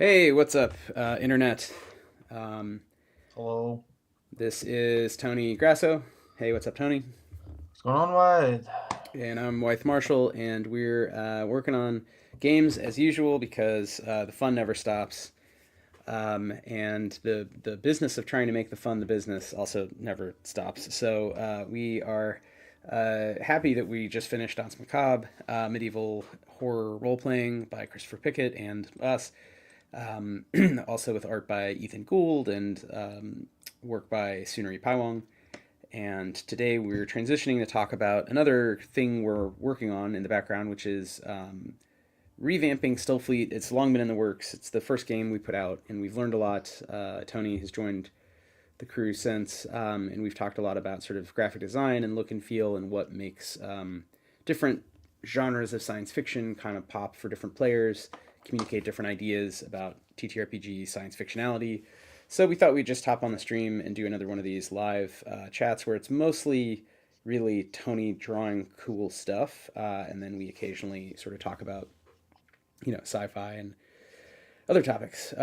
Hey, what's up, internet? Um, Hello. this is Tony Grasso. Hey, what's up, Tony? What's going on, Wythe? And I'm Wythe Marschall, and we're working on games as usual because the fun never stops. And the business of trying to make the fun the business also never stops. So we are happy that we just finished Danse Macabre, medieval horror role playing by Christopher Pickett and us. Also with art by Ethan Gould and work by Sunaree Paiwong. And today we're transitioning to talk about another thing we're working on in the background, which is revamping Stillfleet. It's long been in the works. It's the first game we put out, and we've learned a lot. Tony has joined the crew since, and we've talked a lot about sort of graphic design and look and feel and what makes different genres of science fiction kind of pop for different players, communicate different ideas about TTRPG science fictionality. So we thought we'd just hop on the stream and do another one of these live chats where it's mostly really Tony drawing cool stuff, and then we occasionally sort of talk about sci-fi and other topics.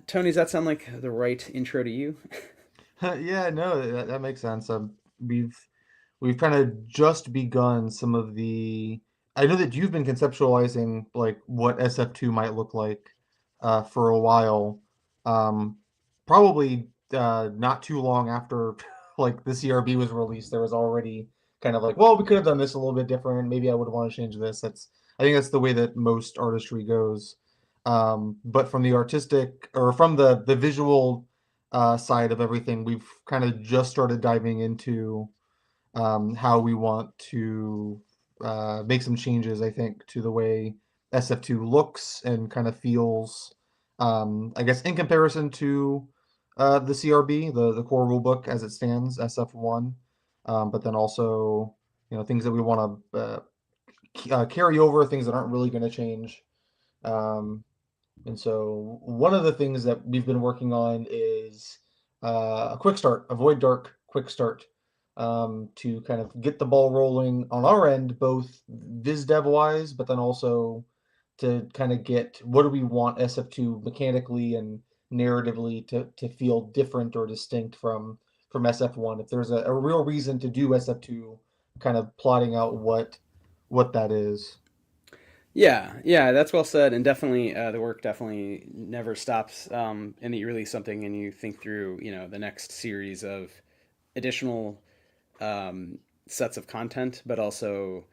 Tony, does that sound like the right intro to you? Yeah, no, that makes sense. We've we've kind of just begun some of the. I know that you've been conceptualizing like what SF2 might look like for a while. Um, Probably not too long after like the CRB was released, there was already kind of like, well, we could have done this a little bit different. Maybe I would want to change this. I think that's the way that most artistry goes. But from the artistic or from the visual side of everything, we've kind of just started diving into how we want to make some changes, I think, to the way SF2 looks and kind of feels. I guess in comparison to the CRB, the core rulebook as it stands, SF1, but then also things that we want to carry over, things that aren't really going to change. Um, and so one of the things that we've been working on is a quick start, avoid dark quick start, to kind of get the ball rolling on our end, both viz dev wise, but then also to kind of get what do we want SF2 mechanically and narratively to feel different or distinct from SF1. If there's a real reason to do SF2, kind of plotting out what that is. Yeah, that's well said, and definitely the work definitely never stops. And that you release something and you think through, the next series of additional sets of content, but also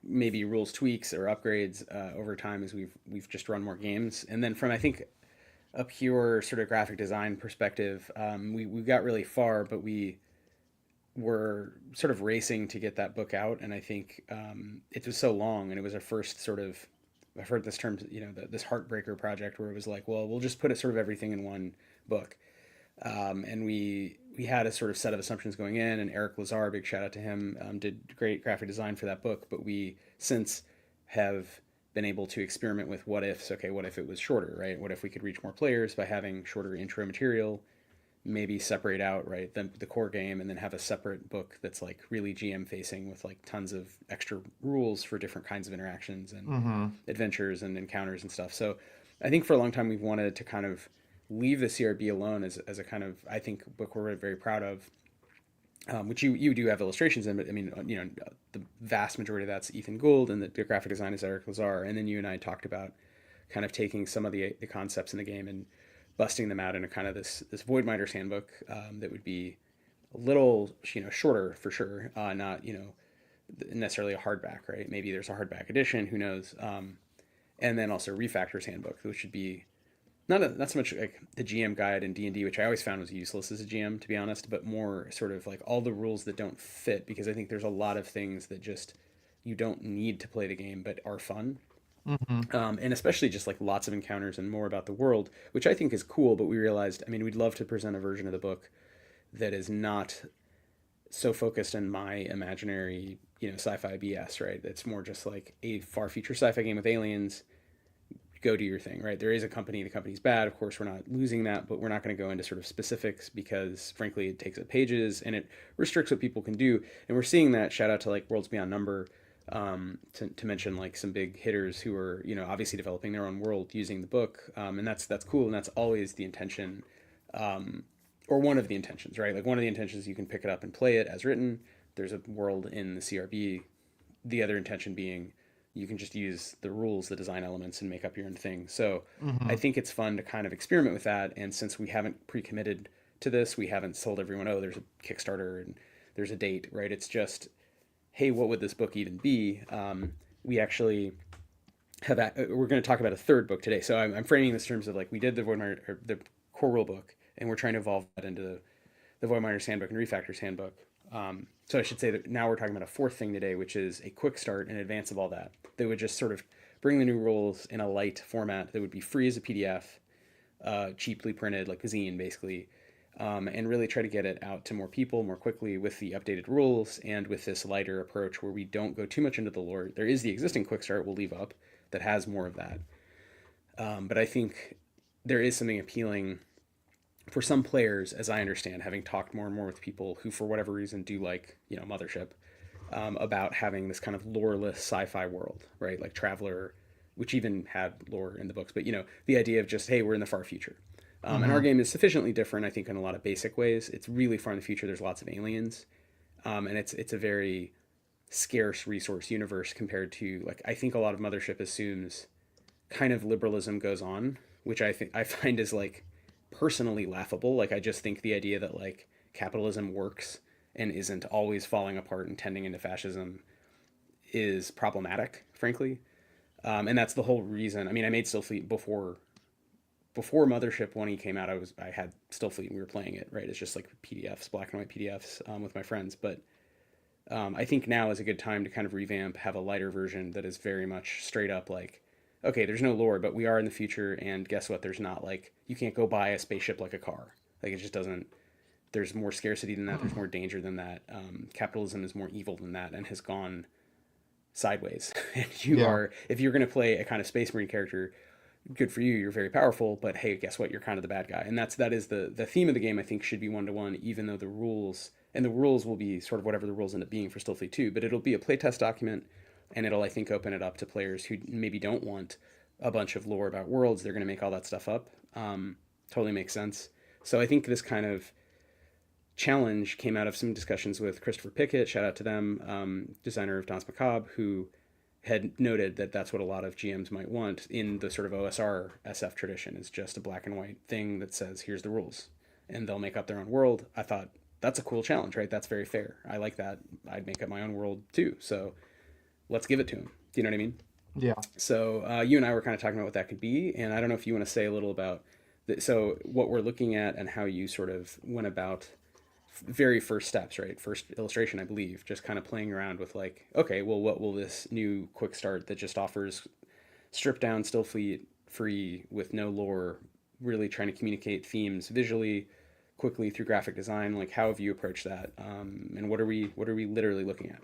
maybe rules tweaks or upgrades over time as we've just run more games. And then from I think a pure sort of graphic design perspective, we got really far, but we were sort of racing to get that book out, and I think it was so long, and it was our first sort of I've heard this term, this heartbreaker project where it was like, well, we'll just put it sort of everything in one book, and we had a sort of set of assumptions going in, and Eric Lazar, big shout out to him, did great graphic design for that book, but we since have been able to experiment with what ifs. Okay, what if it was shorter, right? What if we could reach more players by having shorter intro material? Maybe separate out right the core game and then have a separate book that's like really GM facing with like tons of extra rules for different kinds of interactions and Mm-hmm. adventures and encounters and stuff. So I think for a long time we've wanted to kind of leave the CRB alone as a kind of I think book we're very proud of, which you do have illustrations in, but I mean the vast majority of that's Ethan Gould and the graphic design is Eric Lazar, and then you and I talked about kind of taking some of the concepts in the game and busting them out in a kind of this Void Minder's handbook that would be a little shorter for sure, not necessarily a hardback, right? Maybe there's a hardback edition, who knows? And then also Refactor's handbook, which should be not so much like the GM guide in D&D, which I always found was useless as a GM, to be honest, but more sort of like all the rules that don't fit, because I think there's a lot of things that just you don't need to play the game but are fun, Mm-hmm. and especially just like lots of encounters and more about the world, which I think is cool. But we realized, I mean, we'd love to present a version of the book that is not so focused on my imaginary, sci-fi BS, right? It's more just like a far future sci-fi game with aliens. Go do your thing, right? There is a company. The company's bad. Of course, we're not losing that, but we're not going to go into sort of specifics because, frankly, it takes up pages and it restricts what people can do. And we're seeing that. Shout out to like Worlds Beyond Number. to mention like some big hitters who are, you know, obviously developing their own world using the book, and that's cool, and that's always the intention, or one of the intentions, right? Like one of the intentions, you can pick it up and play it as written. There's a world in the CRB. The other intention being you can just use the rules, the design elements, and make up your own thing. So I Hmm. think it's fun to kind of experiment with that. And since we haven't pre-committed to this, we haven't told everyone, oh, there's a Kickstarter and there's a date, right? It's just, hey, what would this book even be? We actually we're going to talk about a third book today. So I'm framing this in terms of like we did the the core rule book, and we're trying to evolve that into the Voidminder's Handbook and Refactor's Handbook. So I should say that now we're talking about a fourth thing today, which is a quick start in advance of all that. That would just sort of bring the new rules in a light format that would be free as a PDF, cheaply printed, like a zine basically, and really try to get it out to more people more quickly with the updated rules and with this lighter approach where we don't go too much into the lore. There is the existing quick start we'll leave up that has more of that. But I think there is something appealing for some players, as I understand, having talked more and more with people who, for whatever reason, do like, you know, Mothership, about having this kind of loreless sci-fi world, right? Like Traveler, which even had lore in the books, but you know, the idea of just, hey, we're in the far future. And our Hmm. game is sufficiently different, I think, in a lot of basic ways. It's really far in the future. There's lots of aliens, and it's a very scarce resource universe compared to, like, I think a lot of Mothership assumes kind of liberalism goes on, which I think I find is like personally laughable. Like I just think the idea that like capitalism works and isn't always falling apart and tending into fascism is problematic, frankly. And that's the whole reason. I mean, I made Stillfleet before Mothership when he came out. I had Stillfleet and we were playing it. Right, it's just like PDFs, black and white PDFs, with my friends. But I think now is a good time to kind of revamp, have a lighter version that is very much straight up like, okay, there's no lore, but we are in the future, and guess what? There's not like you can't go buy a spaceship like a car. Like it just doesn't. There's more scarcity than that. There's more danger than that. Capitalism is more evil than that, and has gone sideways. And you Yeah. are, if you're going to play a kind of Space Marine character, good for you. You're very powerful, but hey, guess what? You're kind of the bad guy, and that is the theme of the game. I think should be 1-to-1, even though the rules will be sort of whatever the rules end up being for Stillfleet 2, but it'll be a playtest document, and it'll, I think, open it up to players who maybe don't want a bunch of lore about worlds. They're going to make all that stuff up. Totally makes sense. So I think this kind of challenge came out of some discussions with Christopher Pickett. Shout out to them, designer of Danse Macabre, who had noted that that's what a lot of GMs might want in the sort of OSR SF tradition, is just a black and white thing that says, here's the rules. And they'll make up their own world. I thought, that's a cool challenge, right? That's very fair. I like that. I'd make up my own world too. So let's give it to them. Do you know what I mean? Yeah. So you and I were kind of talking about what that could be. And I don't know if you want to say a little about so what we're looking at and how you sort of went about very first steps, right? First illustration, I believe, just kind of playing around with like, okay, well, what will this new quick start that just offers stripped down Stillfleet free with no lore, really trying to communicate themes visually, quickly through graphic design? Like, how have you approached that? And what are we literally looking at?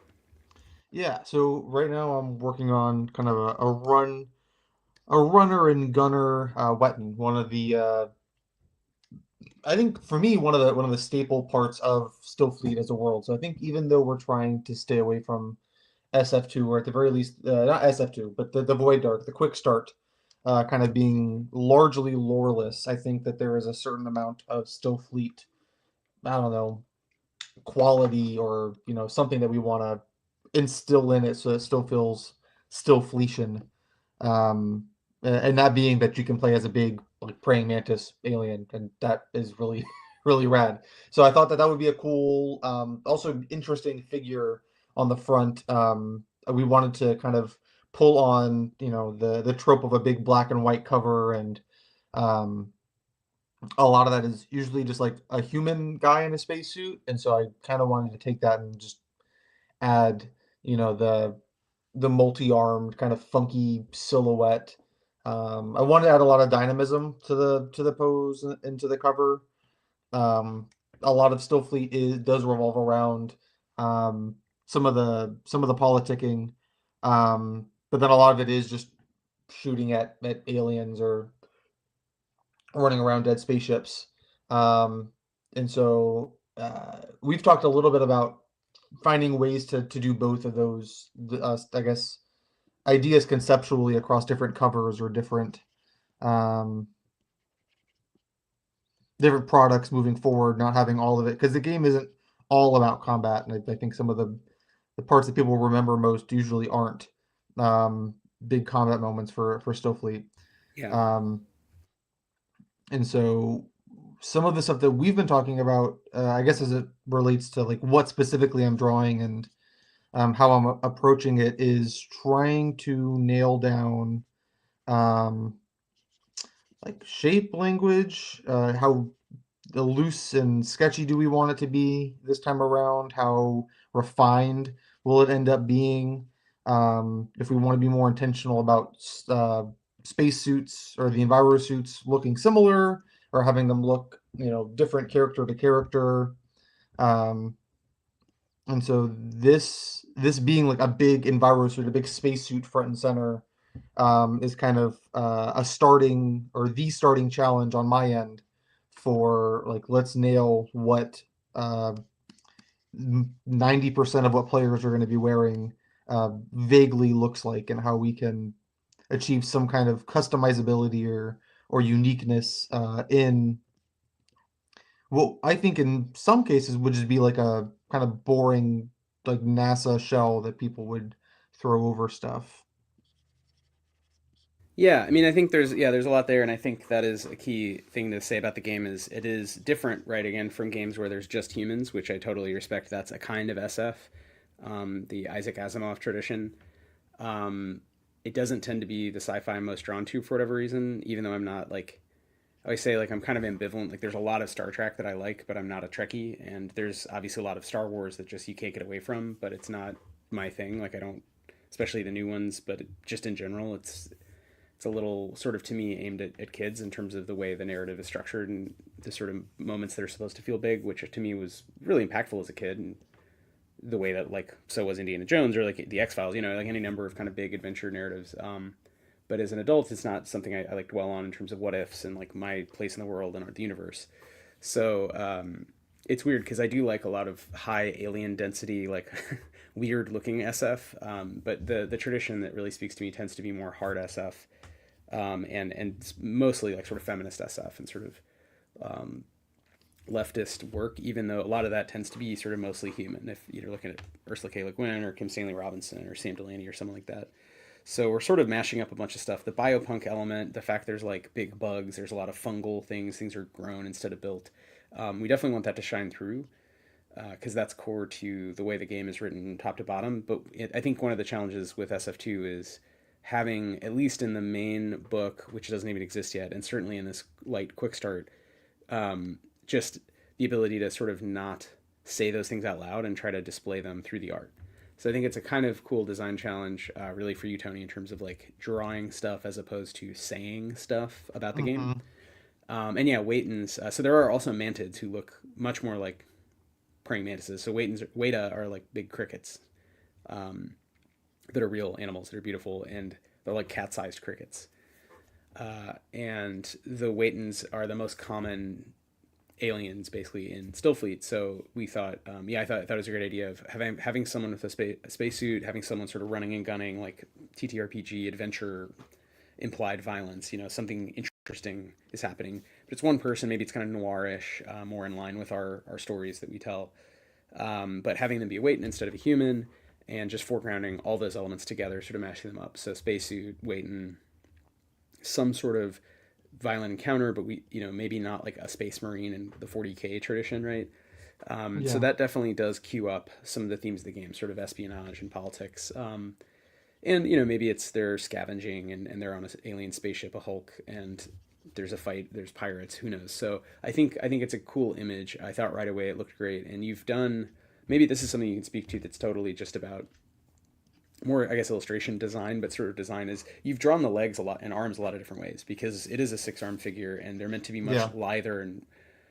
Yeah. So right now I'm working on kind of a runner and gunner weapon. One of the I think for me one of the staple parts of Stillfleet as a world. So I think even though we're trying to stay away from SF2, or at the very least, not SF2, but the Void Dark, the Quick Start, kind of being largely loreless, I think that there is a certain amount of Stillfleet, I don't know, quality, or something that we want to instill in it so it still feels Stillfletian. And that being that you can play as a big like praying mantis alien, and that is really really rad. So I thought that that would be a cool, also interesting figure on the front. We wanted to kind of pull on the trope of a big black and white cover, and um, a lot of that is usually just like a human guy in a spacesuit, and so I kind of wanted to take that and just add the multi-armed kind of funky silhouette. I wanted to add a lot of dynamism to the pose and to the cover. Um, a lot of Stillfleet does revolve around um, some of the politicking, but then a lot of it is just shooting at aliens or running around dead spaceships. Um, and so we've talked a little bit about finding ways to do both of those, I guess, ideas conceptually across different covers or um, different products moving forward, not having all of it, because the game isn't all about combat, and I think some of the parts that people remember most usually aren't um, big combat moments for Stillfleet. Yeah. Um, and so some of the stuff that we've been talking about, I guess, as it relates to like what specifically I'm drawing and how I'm approaching it, is trying to nail down um, like shape language, how the loose and sketchy do we want it to be this time around? How refined will it end up being? If we want to be more intentional about spacesuits or the enviro suits looking similar or having them look, different character to character. Um, and so this being like a big enviro suit, a big spacesuit front and center, is kind of a starting or the starting challenge on my end for like let's nail what 90% of what players are going to be wearing vaguely looks like, and how we can achieve some kind of customizability or uniqueness in what I think in some cases would just be like a kind of boring like NASA shell that people would throw over stuff. Yeah, I mean, I think there's a lot there, and I think that is a key thing to say about the game is it is different, right? Again, from games where there's just humans, which I totally respect. That's a kind of SF, the Isaac Asimov tradition. Um, it doesn't tend to be the sci-fi I'm most drawn to for whatever reason, even though I'm not like I always say like I'm kind of ambivalent. Like there's a lot of Star Trek that I like, but I'm not a Trekkie, and there's obviously a lot of Star Wars that just you can't get away from, but it's not my thing. Like I don't, especially the new ones, but just in general, it's a little sort of to me aimed at kids in terms of the way the narrative is structured and the sort of moments that are supposed to feel big, which to me was really impactful as a kid, and the way that like so was Indiana Jones or like the X Files, like any number of kind of big adventure narratives. But as an adult, it's not something I like dwell on in terms of what ifs and like my place in the world and the universe. So it's weird because I do like a lot of high alien density, like weird looking SF. But the tradition that really speaks to me tends to be more hard SF, and mostly like sort of feminist SF and sort of leftist work. Even though a lot of that tends to be sort of mostly human. If you're looking at Ursula K. Le Guin or Kim Stanley Robinson or Sam Delaney or someone like that. So we're sort of mashing up a bunch of stuff. The biopunk element, the fact there's like big bugs, there's a lot of fungal things, things are grown instead of built. We definitely want that to shine through because that's core to the way the game is written top to bottom. But I think one of the challenges with SF2 is having, at least in the main book, which doesn't even exist yet, and certainly in this light quick start, just the ability to sort of not say those things out loud and try to display them through the art. So I think it's a kind of cool design challenge, really for you, Tony, in terms of like drawing stuff as opposed to saying stuff about the game. Mm-hmm. And yeah, Waitons. So there are also mantids who look much more like praying mantises. So Weta are like big crickets that are real animals that are beautiful, and they're like cat-sized crickets. And the Waitons are the most common aliens basically in Stillfleet. So we thought, I thought it was a great idea of having someone with a spacesuit, having someone sort of running and gunning, like TTRPG adventure, implied violence. Something interesting is happening, but it's one person. Maybe it's kind of noirish, more in line with our stories that we tell. But having them be a Waiton instead of a human, and just foregrounding all those elements together, sort of mashing them up. So spacesuit, Waiton, some sort of violent encounter, but maybe not like a space marine in the 40K tradition, right? So Yeah. that definitely does cue up some of the themes of the game, sort of espionage and politics. And maybe it's they're scavenging and they're on an alien spaceship, a Hulk, and there's a fight, there's pirates, who knows. So I think it's a cool image. I thought right away it looked great, and you've done, maybe this is something you can speak to that's totally just about more, I guess, illustration design, but sort of design is you've drawn the legs a lot and arms a lot of different ways because it is a 6-arm figure and they're meant to be much Yeah. lither and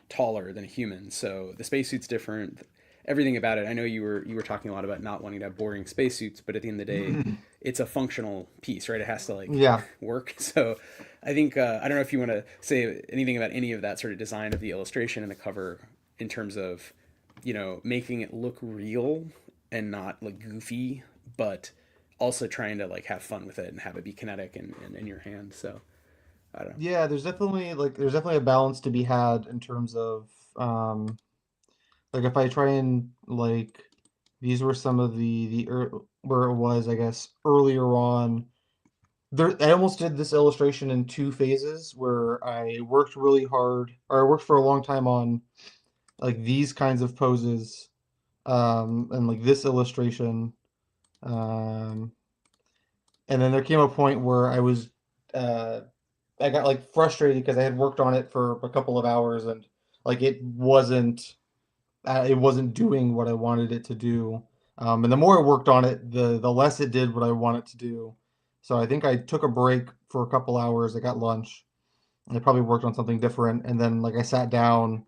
taller than a human. So the spacesuit's different. Everything about it. I know you were talking a lot about not wanting to have boring spacesuits, but at the end of the day, it's a functional piece, right? It has to like Yeah. work. So I think I don't know if you want to say anything about any of that sort of design of the illustration and the cover in terms of making it look real and not like goofy, but also trying to like have fun with it and have it be kinetic and in your hand. So I don't know. Yeah, there's definitely a balance to be had in terms of like if I try and like these were some of where it was, I guess, earlier on. I almost did this illustration in two phases where I worked really hard, or I worked for a long time on like these kinds of poses, and like this illustration, um, and then there came a point where uh, I got like frustrated because I had worked on it for a couple of hours and like it wasn't doing what I wanted it to do. And the more I worked on it, the less it did what I want it to do. So I think I took a break for a couple hours. I got lunch. I probably worked on something different, and then like I sat down,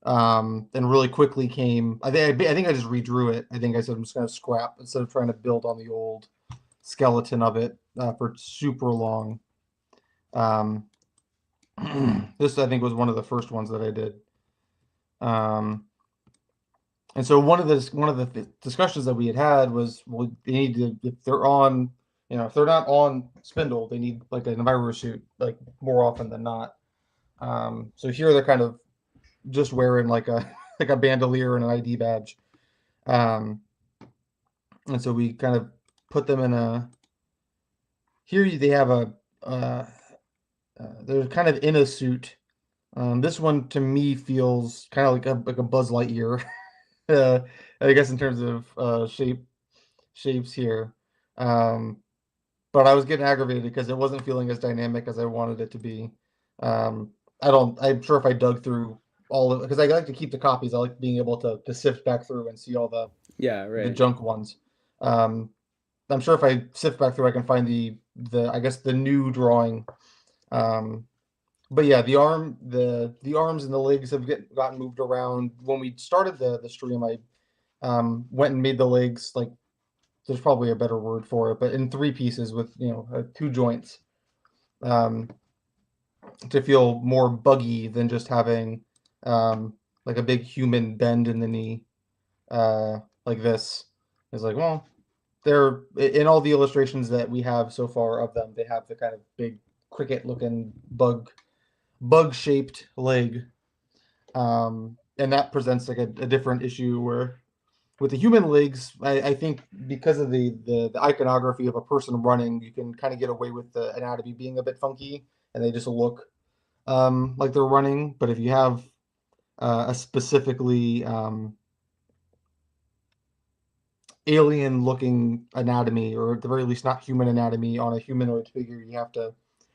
and really quickly came. I think I just redrew it. I think I said I'm just gonna scrap instead of trying to build on the old skeleton of it for super long. Um, this I think was one of the first ones that I did. Um, And so one of the discussions that we had was, well, they need to, if they're on, if they're not on spindle, they need like an enviro suit like more often than not. So here they're kind of just wearing like a like a bandolier and an ID badge. Um, and so we kind of put them in a they have they're kind of in a suit. This one to me feels kind of like a Buzz Lightyear. uh, I guess in terms of shapes here. Um, but I was getting aggravated because it wasn't feeling as dynamic as I wanted it to be. Um, I'm sure if I dug through all of it, because I like to keep the copies, I like being able to sift back through and see all Yeah, the right. junk ones. Um, I'm sure if I sift back through, I can find I guess the new drawing. Um, but yeah, the arms and the legs have gotten moved around. When we started the stream, I went and made the legs like there's probably a better word for it, but in three pieces with two joints, um, to feel more buggy than just having like a big human bend in the knee, like this. It's like, well, they're in all the illustrations that we have so far of them. They have the kind of big cricket looking bug shaped leg, and that presents like a different issue where with the human legs, I think because of the iconography of a person running, you can kind of get away with the anatomy being a bit funky, and they just look like they're running. But if you have a specifically alien-looking anatomy, or at the very least not human anatomy on a humanoid figure, you have to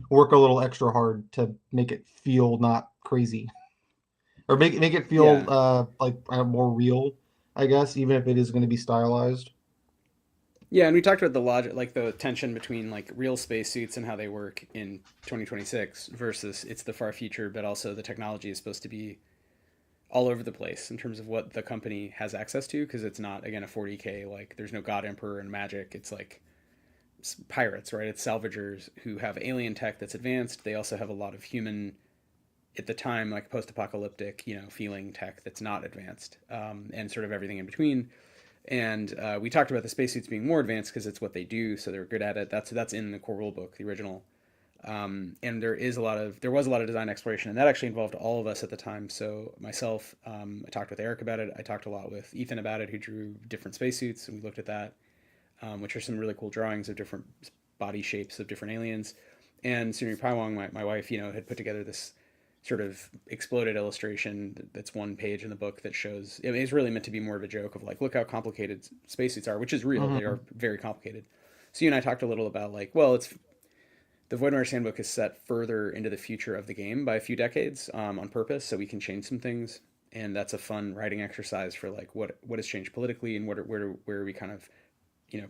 work a little extra hard to make it feel not crazy, or make it feel Yeah. like more real, I guess, even if it is going to be stylized. Yeah, and we talked about the logic, like the tension between like real spacesuits and how they work in 2026 versus it's the far future, but also the technology is supposed to be all over the place in terms of what the company has access to because it's not again a 40K, like there's no god emperor and magic. It's like pirates, right? It's salvagers who have alien tech that's advanced. They also have a lot of human at the time like post-apocalyptic feeling tech that's not advanced, and sort of everything in between. And we talked about the spacesuits being more advanced because it's what they do, so they're good at it. That's in the core rule book, the original. And there was a lot of design exploration, and that actually involved all of us at the time. So myself, I talked with Eric about it. I talked a lot with Ethan about it, who drew different spacesuits, and we looked at that, which are some really cool drawings of different body shapes of different aliens. And Sunaree Paiwong, my wife, had put together this sort of exploded illustration that's one page in the book that shows it's really meant to be more of a joke of like, look how complicated spacesuits are, which is real. They Mm-hmm. are very complicated. So you and I talked a little about like, well, it's the Void Runner's Handbook is set further into the future of the game by a few decades, on purpose, so we can change some things, and that's a fun writing exercise for like what has changed politically and where are we kind of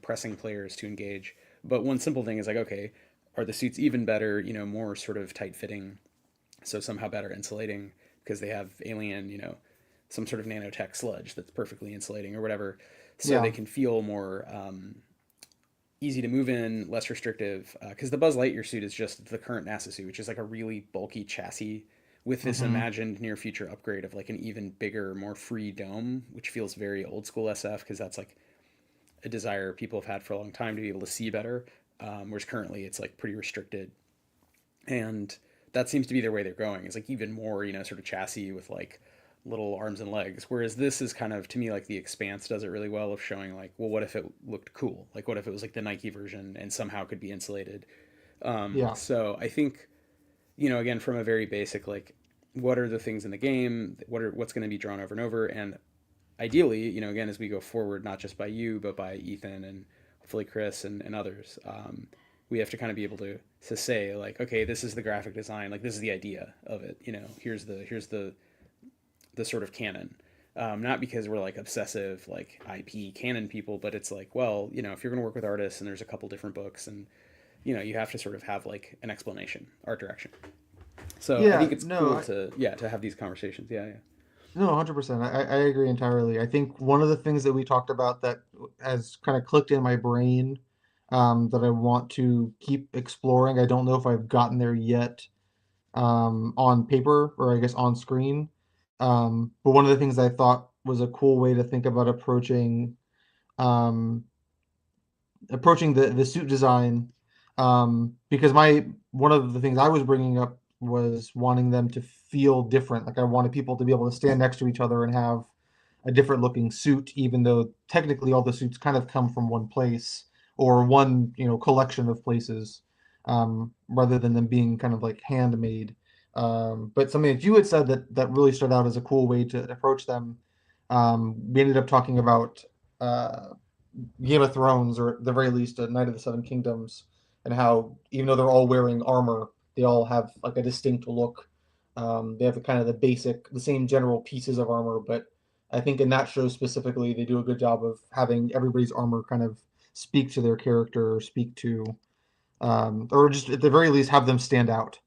pressing players to engage. But one simple thing is like, okay, are the suits even better, more sort of tight fitting, so somehow better insulating because they have alien, some sort of nanotech sludge that's perfectly insulating or whatever, so Yeah. they can feel more easy to move in, less restrictive. Because the Buzz Lightyear suit is just the current NASA suit, which is like a really bulky chassis with this Mm-hmm. imagined near future upgrade of like an even bigger, more free dome, which feels very old school SF because that's like a desire people have had for a long time to be able to see better, whereas currently it's like pretty restricted. And that seems to be their way they're going. It's like even more, sort of chassis with like little arms and legs. Whereas this is kind of, to me, like The Expanse does it really well of showing like, well, what if it looked cool? Like, what if it was like the Nike version and somehow could be insulated? Yeah. So I think, again, from a very basic, like, what are the things in the game? What's going to be drawn over and over? And ideally, again, as we go forward, not just by you, but by Ethan and hopefully Chris and others, we have to kind of be able to say like, okay, this is the graphic design, like this is the idea of it. Here's the sort of canon. Not because we're like obsessive like IP canon people, but it's like, well, if you're going to work with artists and there's a couple different books and you have to sort of have like an explanation, art direction. So I Yeah, think it's no, cool to have these conversations. Yeah, yeah. no, 100%. I agree entirely. I think one of the things that we talked about that has kind of clicked in my brain, that I want to keep exploring. I don't know if I've gotten there yet, on paper or I guess on screen. But one of the things I thought was a cool way to think about um, approaching the suit design, because my one of the things I was bringing up was wanting them to feel different. Like I wanted people to be able to stand next to each other and have a different looking suit, even though technically all the suits kind of come from one place or one collection of places, rather than them being kind of like handmade. But something that you had said that really stood out as a cool way to approach them. We ended up talking about uh, Game of Thrones, or at the very least, a Knight of the Seven Kingdoms, and how even though they're all wearing armor, they all have like a distinct look. They have kind of the same general pieces of armor, but I think in that show specifically, they do a good job of having everybody's armor kind of speak to their character, or speak to, or just at the very least have them stand out.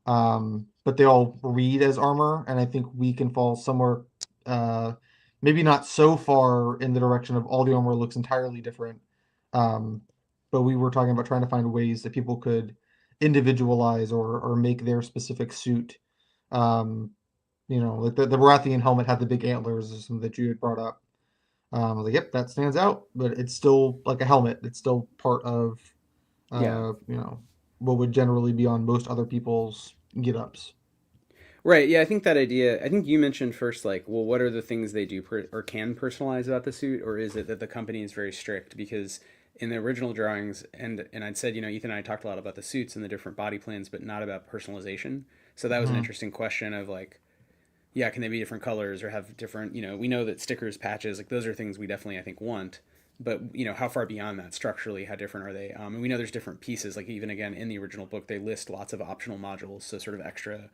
But they all read as armor, and I think we can fall somewhere, uh, maybe not so far in the direction of all the armor looks entirely different. Um, but we were talking about trying to find ways that people could individualize or make their specific suit. Um, like the Baratheon helmet had the big antlers, or something that you had brought up. I was like, yep, that stands out, but it's still like a helmet. It's still part of, Yeah. uh, you know, what would generally be on most other people's get ups. Right. Yeah, I think that idea. I think you mentioned first, like, well, what are the things they do or can personalize about the suit, or is it that the company is very strict? Because in the original drawings, and I'd said, Ethan and I talked a lot about the suits and the different body plans, but not about personalization. So that was an Hmm. interesting question of like, yeah, can they be different colors or have different? We know that stickers, patches, like those are things we definitely I think want. But how far beyond that structurally, how different are they? And we know there's different pieces. Like even again in the original book, they list lots of optional modules, so sort of extra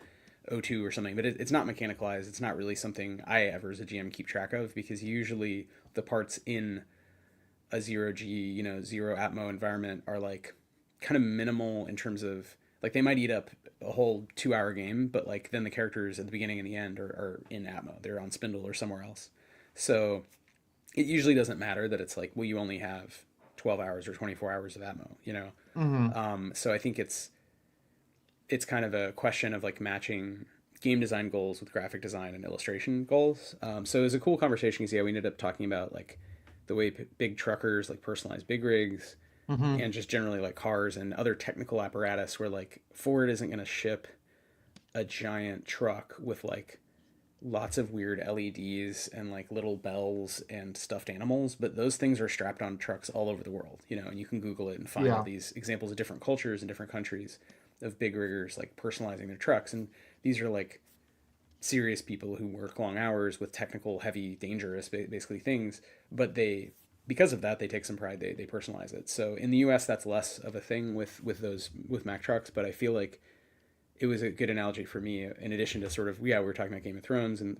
O2 or something, but it's not mechanicalized. It's not really something I ever as a GM keep track of because usually the parts in a zero G, zero Atmo environment are like kind of minimal in terms of like they might eat up a whole 2 hour game, but like then the characters at the beginning and the end are in Atmo. They're on Spindle or somewhere else. So it usually doesn't matter that it's like, well, you only have 12 hours or 24 hours of Atmo. Hmm. So I think it's kind of a question of like matching game design goals with graphic design and illustration goals. So it was a cool conversation because yeah, we ended up talking about like the way big truckers like personalize big rigs Hmm. and just generally like cars and other technical apparatus where like Ford isn't going to ship a giant truck with like lots of weird LEDs and like little bells and stuffed animals, but those things are strapped on trucks all over the world, and you can Google it and find all Yeah. these examples of different cultures and different countries of big riggers like personalizing their trucks. And these are like serious people who work long hours with technical, heavy, dangerous, basically things, but because of that, they take some pride. They personalize it. So in the U.S., that's less of a thing with Mack trucks, but I feel like it was a good analogy for me. In addition to sort of we were talking about Game of Thrones, and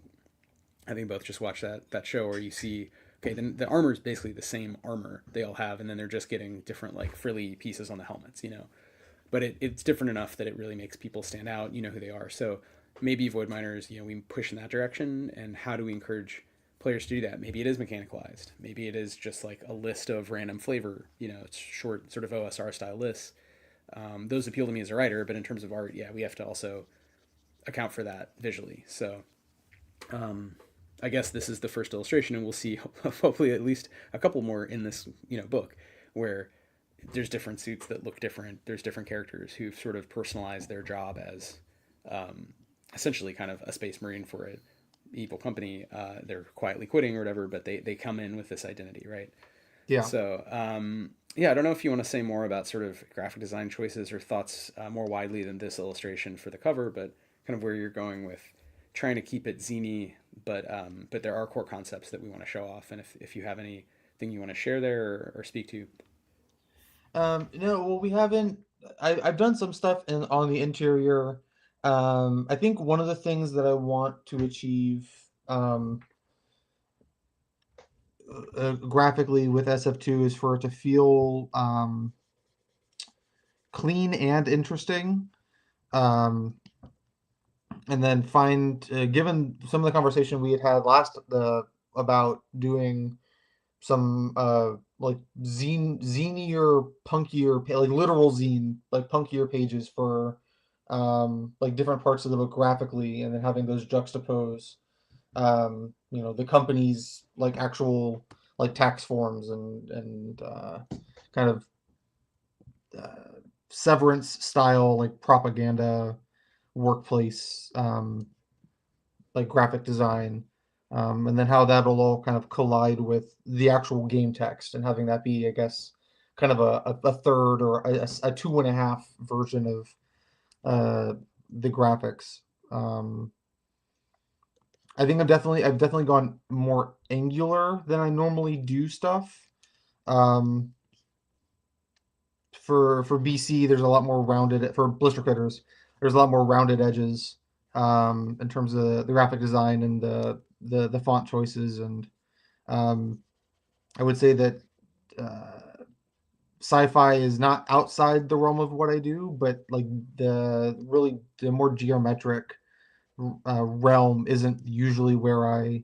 I think both just watched that show where you see okay, then the armor is basically the same armor they all have, and then they're just getting different like frilly pieces on the helmets. But it's different enough that it really makes people stand out. You know who they are. So maybe Void Miners, we push in that direction. And how do we encourage players to do that? Maybe it is mechanicalized. Maybe it is just like a list of random flavor. It's short sort of OSR style lists. Those appeal to me as a writer, but in terms of art, yeah, we have to also account for that visually. So I guess this is the first illustration, and we'll see hopefully at least a couple more in this book, where there's different suits that look different. There's different characters who've sort of personalized their job as essentially kind of a space marine for an evil company. They're quietly quitting or whatever, but they come in with this identity, right? Yeah. So yeah, I don't know if you want to say more about sort of graphic design choices or thoughts more widely than this illustration for the cover, but kind of where you're going with trying to keep it zany, but there are core concepts that we want to show off, and if you have anything you want to share there or speak to. No, well, we haven't. I've done some stuff on the interior. I think one of the things that I want to achieve graphically with SF2 is for it to feel clean and interesting. And then given some of the conversation we had last about doing some like zinier, punkier, like literal zine, like punkier pages for like different parts of the book graphically, and then having those juxtapose the company's like actual like tax forms and kind of severance style like propaganda workplace like graphic design, and then how that'll all kind of collide with the actual game text, and having that be, I guess, kind of a third or a 2.5 version of the graphics. I think I've definitely gone more angular than I normally do stuff. For BC, there's a lot more rounded. For Blister Critters, there's a lot more rounded edges in terms of the graphic design and the font choices, and I would say that sci-fi is not outside the realm of what I do, but like the more geometric realm isn't usually where I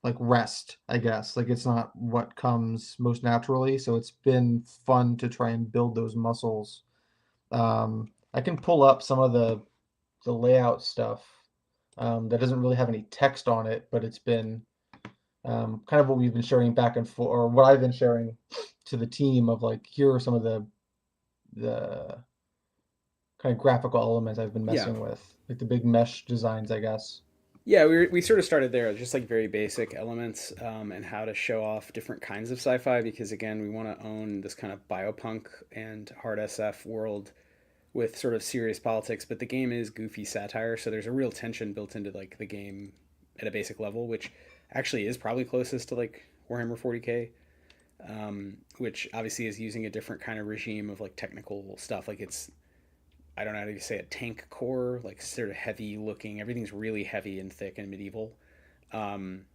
like rest, I guess. Like it's not what comes most naturally, so it's been fun to try and build those muscles. I can pull up some of the layout stuff that doesn't really have any text on it, but it's been kind of what we've been sharing back and forth, or what I've been sharing to the team of like, here are some of the kind of graphical elements I've been Yeah, messing with, like the big mesh designs, I guess. yeah, we sort of started there, just like very basic elements, and how to show off different kinds of sci-fi, because again, we want to own this kind of biopunk and hard SF world with sort of serious politics, but the game is goofy satire, so there's a real tension built into like the game at a basic level, which actually is probably closest to like Warhammer 40k, which obviously is using a different kind of regime of like technical stuff. Like it's, I don't know how to say it, tank core, like sort of heavy looking. Everything's really heavy and thick and medieval, um,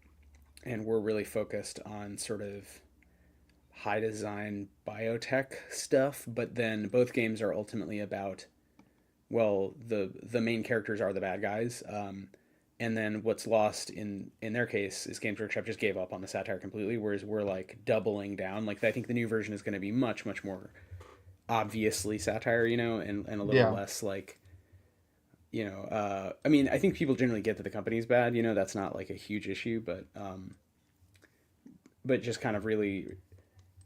and we're really focused on sort of high design biotech stuff. But then both games are ultimately about, well, the main characters are the bad guys, and then what's lost in their case is Games Workshop just gave up on the satire completely, whereas we're like doubling down. Like I think the new version is going to be much more obviously satire, and a little Yeah. less like, I mean, I think people generally get that the company's bad, that's not like a huge issue, but just kind of really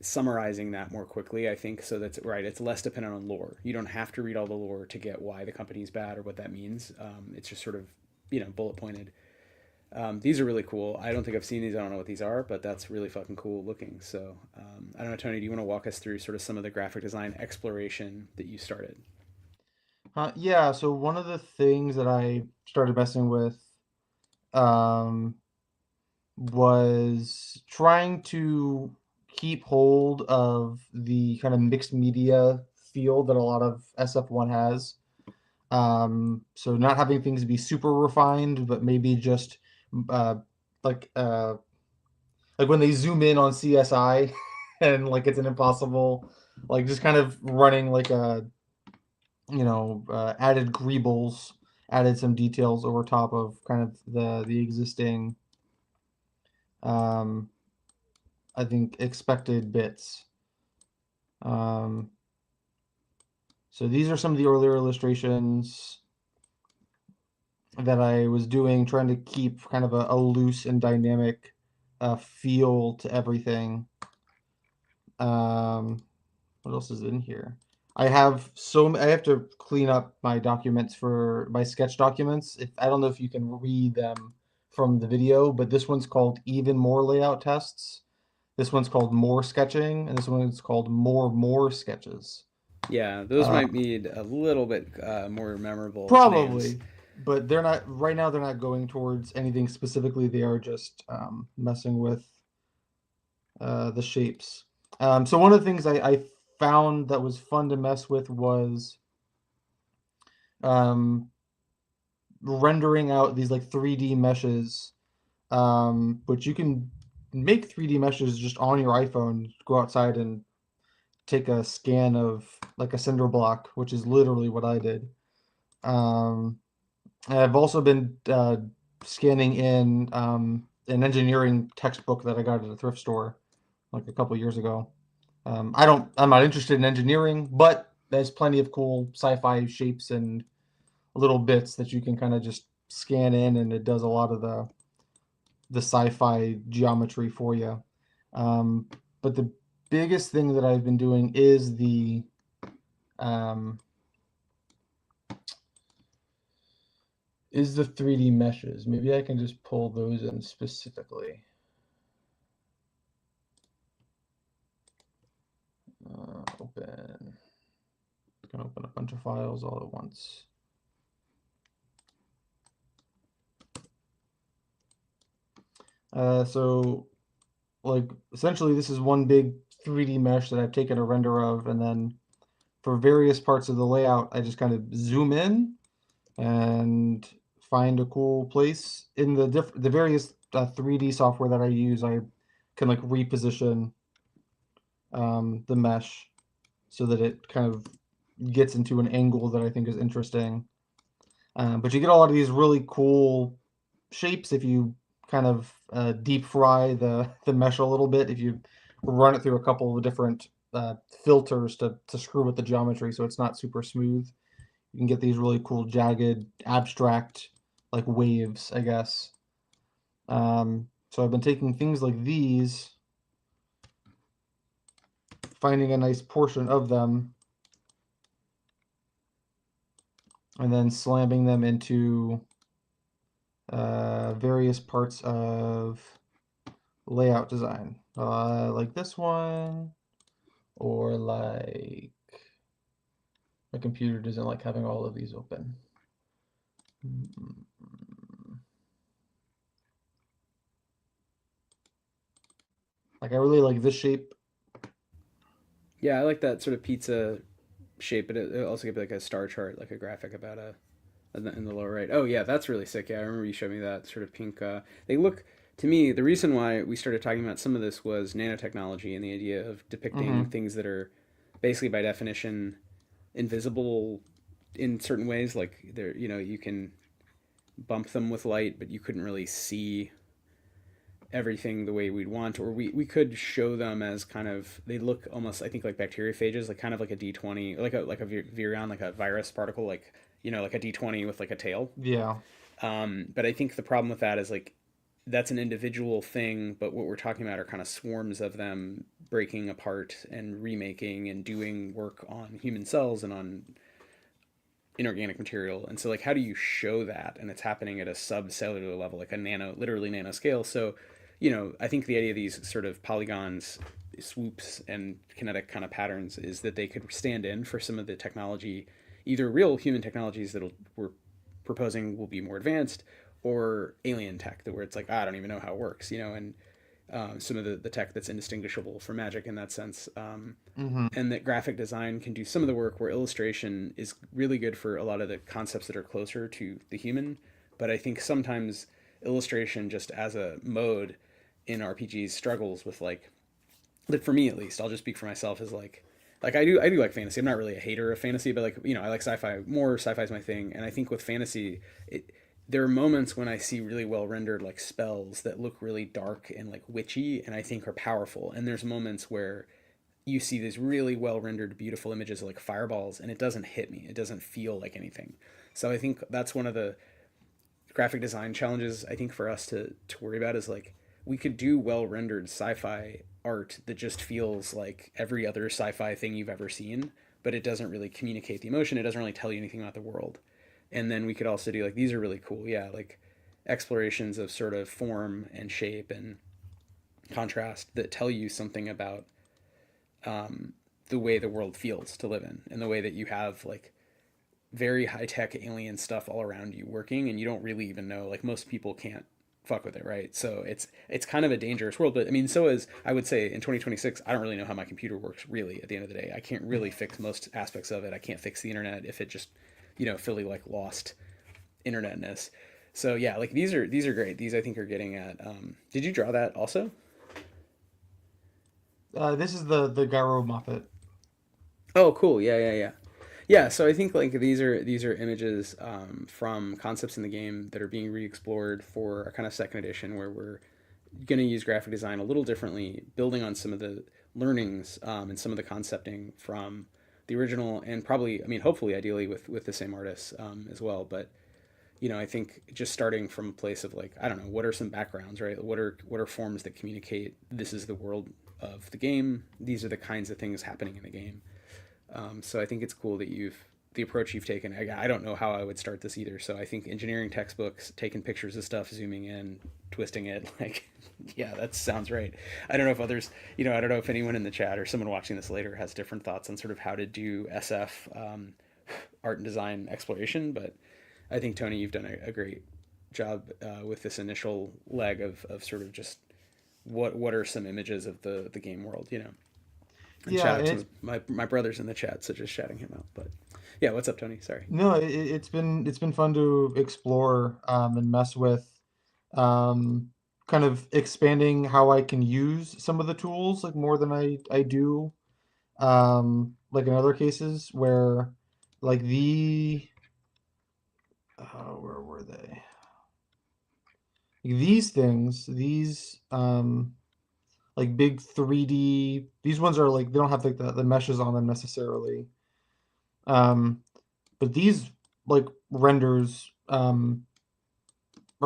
summarizing that more quickly, I think, so that's right. It's less dependent on lore. You don't have to read all the lore to get why the company's bad or what that means. It's just sort of, bullet pointed. These are really cool. I don't think I've seen these. I don't know what these are, but that's really fucking cool looking. So I don't know, Tony, do you want to walk us through sort of some of the graphic design exploration that you started? Yeah, so one of the things that I started messing with um, was trying to keep hold of the kind of mixed media feel that a lot of SF1 has. So not having things be super refined, but maybe just uh, like uh, like when they zoom in on CSI and like it's an impossible, like just kind of running like a added greebles, added some details over top of kind of the existing, um, I think, expected bits. Um, so these are some of the earlier illustrations. that I was doing, trying to keep kind of a loose and dynamic feel to everything. What else is in here? I have I have to clean up my documents for my sketch documents. If I don't know if you can read them from the video, but this one's called Even More Layout Tests. This one's called More Sketching, and this one's called More Sketches. Yeah, those Uh, might need a little bit more memorable names. Probably, but they're not right now. They're not going towards anything specifically. They are just messing with the shapes. So one of the things I found that was fun to mess with was um, rendering out these like 3D meshes, which you can make 3D meshes just on your iPhone. Go outside and take a scan of like a cinder block, which is literally what I did. Um, and I've also been scanning in an engineering textbook that I got at a thrift store like a couple years ago. I'm not interested in engineering, but there's plenty of cool sci-fi shapes and little bits that you can kind of just scan in, and it does a lot of the sci-fi geometry for you. Um, but the biggest thing that I've been doing um, is the 3D meshes. Maybe I can just pull those in specifically. Open. I can open a bunch of files all at once. So, like, essentially, this is one big 3D mesh that I've taken a render of, and then for various parts of the layout, I just kind of zoom in and find a cool place in the various 3D software that I use. I can like reposition the mesh so that it kind of gets into an angle that I think is interesting. But you get a lot of these really cool shapes if you kind of deep fry the mesh a little bit. If you run it through a couple of different filters to screw with the geometry so it's not super smooth, you can get these really cool jagged abstract like waves, I guess. So I've been taking things like these, finding a nice portion of them, and then slamming them into various parts of layout design, like this one, or like my computer doesn't like having all of these open. Like I really like this shape. Yeah, I like that sort of pizza shape, but it also gives like a star chart, like a graphic about a in the lower right. Oh yeah, that's really sick. Yeah, I remember you showed me that sort of pink. They look to me. The reason why we started talking about some of this was nanotechnology and the idea of depicting Mm-hmm. things that are basically by definition invisible in certain ways. Like they're you can bump them with light, but you couldn't really see everything the way we'd want, or we could show them as kind of they look almost I think like bacteriophages, like kind of like a D20, like a virion, like a virus particle, like like a D20 with like a tail. Yeah. But I think the problem with that is like that's an individual thing, but what we're talking about are kind of swarms of them breaking apart and remaking and doing work on human cells and on inorganic material. And so like how do you show that? And it's happening at a subcellular level, like a literally nano scale. So, I think the idea of these sort of polygons, swoops, and kinetic kind of patterns is that they could stand in for some of the technology, either real human technologies that we're proposing will be more advanced, or alien tech that where it's like, I don't even know how it works, and some of the tech that's indistinguishable from magic in that sense. Mm-hmm. And that graphic design can do some of the work where illustration is really good for a lot of the concepts that are closer to the human. But I think sometimes illustration just as a mode in RPGs struggles with like for me at least, I'll just speak for myself as like I do like fantasy. I'm not really a hater of fantasy, but like I like sci-fi more. Sci-fi is my thing, and I think with fantasy, there are moments when I see really well rendered like spells that look really dark and like witchy, and I think are powerful. And there's moments where you see these really well rendered, beautiful images of like fireballs, and it doesn't hit me. It doesn't feel like anything. So I think that's one of the graphic design challenges I think for us to worry about is like we could do well rendered sci-fi art that just feels like every other sci-fi thing you've ever seen, but it doesn't really communicate the emotion. It doesn't really tell you anything about the world. And then we could also do like these are really cool, yeah, like explorations of sort of form and shape and contrast that tell you something about the way the world feels to live in, and the way that you have like very high tech alien stuff all around you working, and you don't really even know. Like most people can't fuck with it, right? So it's kind of a dangerous world. But I mean, so is I would say in 2026, I don't really know how my computer works. Really, at the end of the day, I can't really fix most aspects of it. I can't fix the internet if it just fully like lost internetness. So yeah, like these are great. These I think are getting at. Did you draw that also? This is the Gyro Muppet. Oh, cool. Yeah, yeah, yeah. Yeah, so I think like these are images from concepts in the game that are being re-explored for a kind of second edition, where we're going to use graphic design a little differently, building on some of the learnings and some of the concepting from the original, and probably, I mean, hopefully, ideally with the same artists as well. But I think just starting from a place of like, I don't know, what are some backgrounds, right? What are forms that communicate this is the world of the game. These are the kinds of things happening in the game. So I think it's cool that the approach you've taken. I don't know how I would start this either. So I think engineering textbooks, taking pictures of stuff, zooming in, twisting it, like, yeah, that sounds right. I don't know if others, I don't know if anyone in the chat or someone watching this later has different thoughts on sort of how to do SF art and design exploration. But I think Tony, you've done a great job with this initial leg of sort of just what are some images of the game world, And Yeah, shout out and to my brothers in the chat, so just shouting him out. But yeah, what's up, Tony? Sorry. no, it's been fun to explore and mess with, um, kind of expanding how I can use some of the tools like more than I do, like in other cases where like where were they? These things, these like big 3D. These ones are like they don't have like the meshes on them necessarily. Um, but these like renders are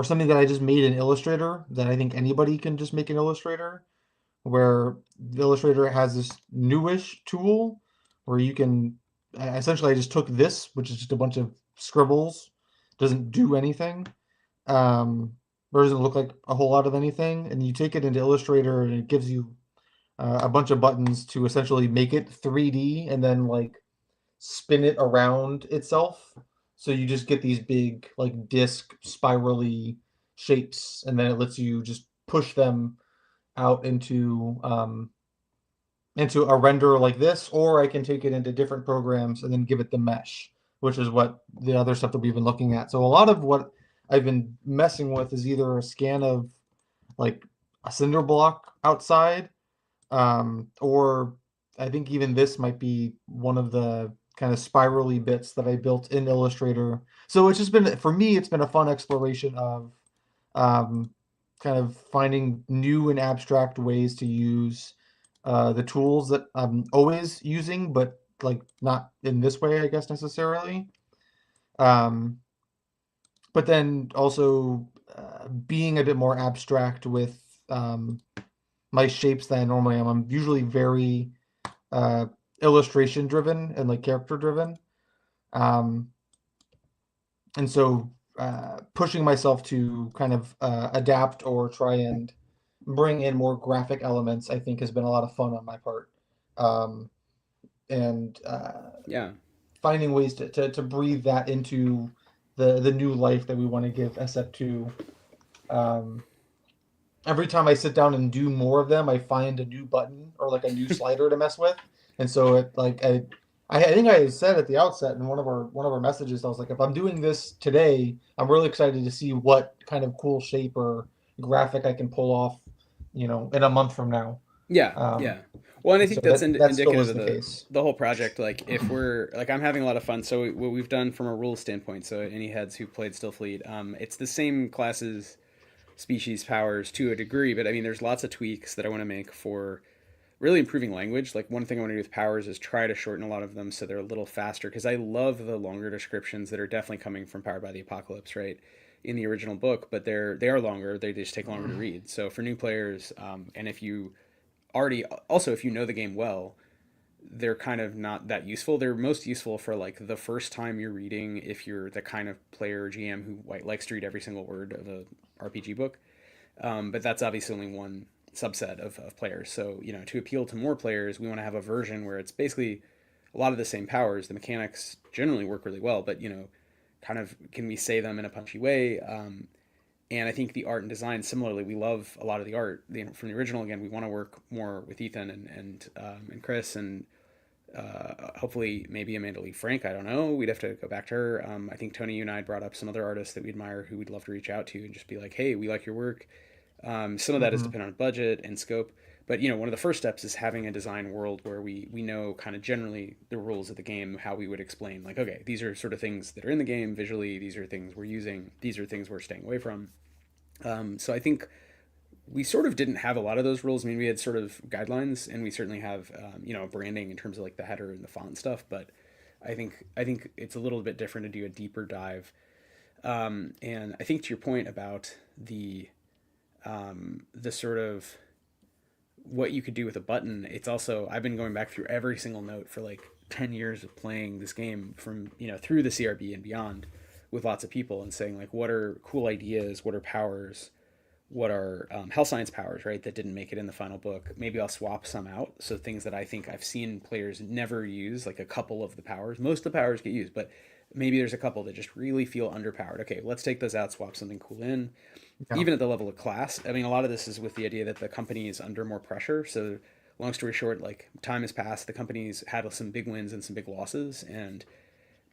something that I just made in Illustrator that I think anybody can just make in Illustrator, where the Illustrator has this newish tool where you can essentially I just took this, which is just a bunch of scribbles, doesn't do anything. Um, or doesn't look like a whole lot of anything, and you take it into Illustrator and it gives you a bunch of buttons to essentially make it 3D and then like spin it around itself. So you just get these big like disc spirally shapes, and then it lets you just push them out into a render like this, or I can take it into different programs and then give it the mesh, which is what the other stuff that we've been looking at. So a lot of what I've been messing with is either a scan of like a cinder block outside, or I think even this might be one of the kind of spirally bits that I built in Illustrator. So it's just been, for me, it's been a fun exploration of um, kind of finding new and abstract ways to use the tools that I'm always using, but like not in this way, I guess necessarily. Um, but then also being a bit more abstract with my shapes than I normally am. I'm usually very uh, illustration driven and like character driven. Um, and so pushing myself to kind of adapt or try and bring in more graphic elements, I think, has been a lot of fun on my part. Um, and Yeah. finding ways to breathe that into the new life that we want to give SF2. Um, every time I sit down and do more of them, I find a new button or like a new slider to mess with. And so it like I think I said at the outset in one of our messages, I was like, if I'm doing this today, I'm really excited to see what kind of cool shape or graphic I can pull off, in a month from now. Yeah. Um, Yeah. Well, and I and so think that's that still indicative is of the the case. the whole project. Like, if we're like, I'm having a lot of fun. So what we've done from a rules standpoint. So any heads who played Stillfleet, it's the same classes, species, powers to a degree, but I mean, there's lots of tweaks that I want to make for really improving language. Like one thing I want to do with powers is try to shorten a lot of them so they're a little faster, because I love the longer descriptions that are definitely coming from Powered by the Apocalypse, right? In the original book, but they are longer. They just take longer to read. So for new players, and if you already also if you know the game well, they're kind of not that useful. They're most useful for like the first time you're reading, if you're the kind of player or GM who likes to read every single word of a RPG book. But that's obviously only one subset of players. So, to appeal to more players, we want to have a version where it's basically a lot of the same powers. The mechanics generally work really well, but, kind of can we say them in a punchy way? And I think the art and design, similarly, we love a lot of the art from the original. Again, we want to work more with Ethan and Chris, and hopefully maybe Amanda Lee Frank. I don't know. We'd have to go back to her. I think Tony, you and I brought up some other artists that we admire who we'd love to reach out to and just be like, hey, we like your work. Some of that is dependent on budget and scope. But, one of the first steps is having a design world where we know kind of generally the rules of the game, how we would explain, like, okay, these are sort of things that are in the game visually. These are things we're using. These are things we're staying away from. So I think we sort of didn't have a lot of those rules. I mean, we had sort of guidelines, and we certainly have, branding in terms of like the header and the font stuff. But I think it's a little bit different to do a deeper dive. And I think to your point about the sort of what you could do with a button, it's also, I've been going back through every single note for like 10 years of playing this game from, through the CRB and beyond with lots of people, and saying like, what are cool ideas? What are powers? What are health science powers, right? That didn't make it in the final book. Maybe I'll swap some out. So things that I think I've seen players never use, like a couple of the powers. Most of the powers get used, but maybe there's a couple that just really feel underpowered. Okay, let's take those out, swap something cool in. Yeah. Even at the level of class, I mean, a lot of this is with the idea that the company is under more pressure. So long story short, like time has passed, the company's had some big wins and some big losses, and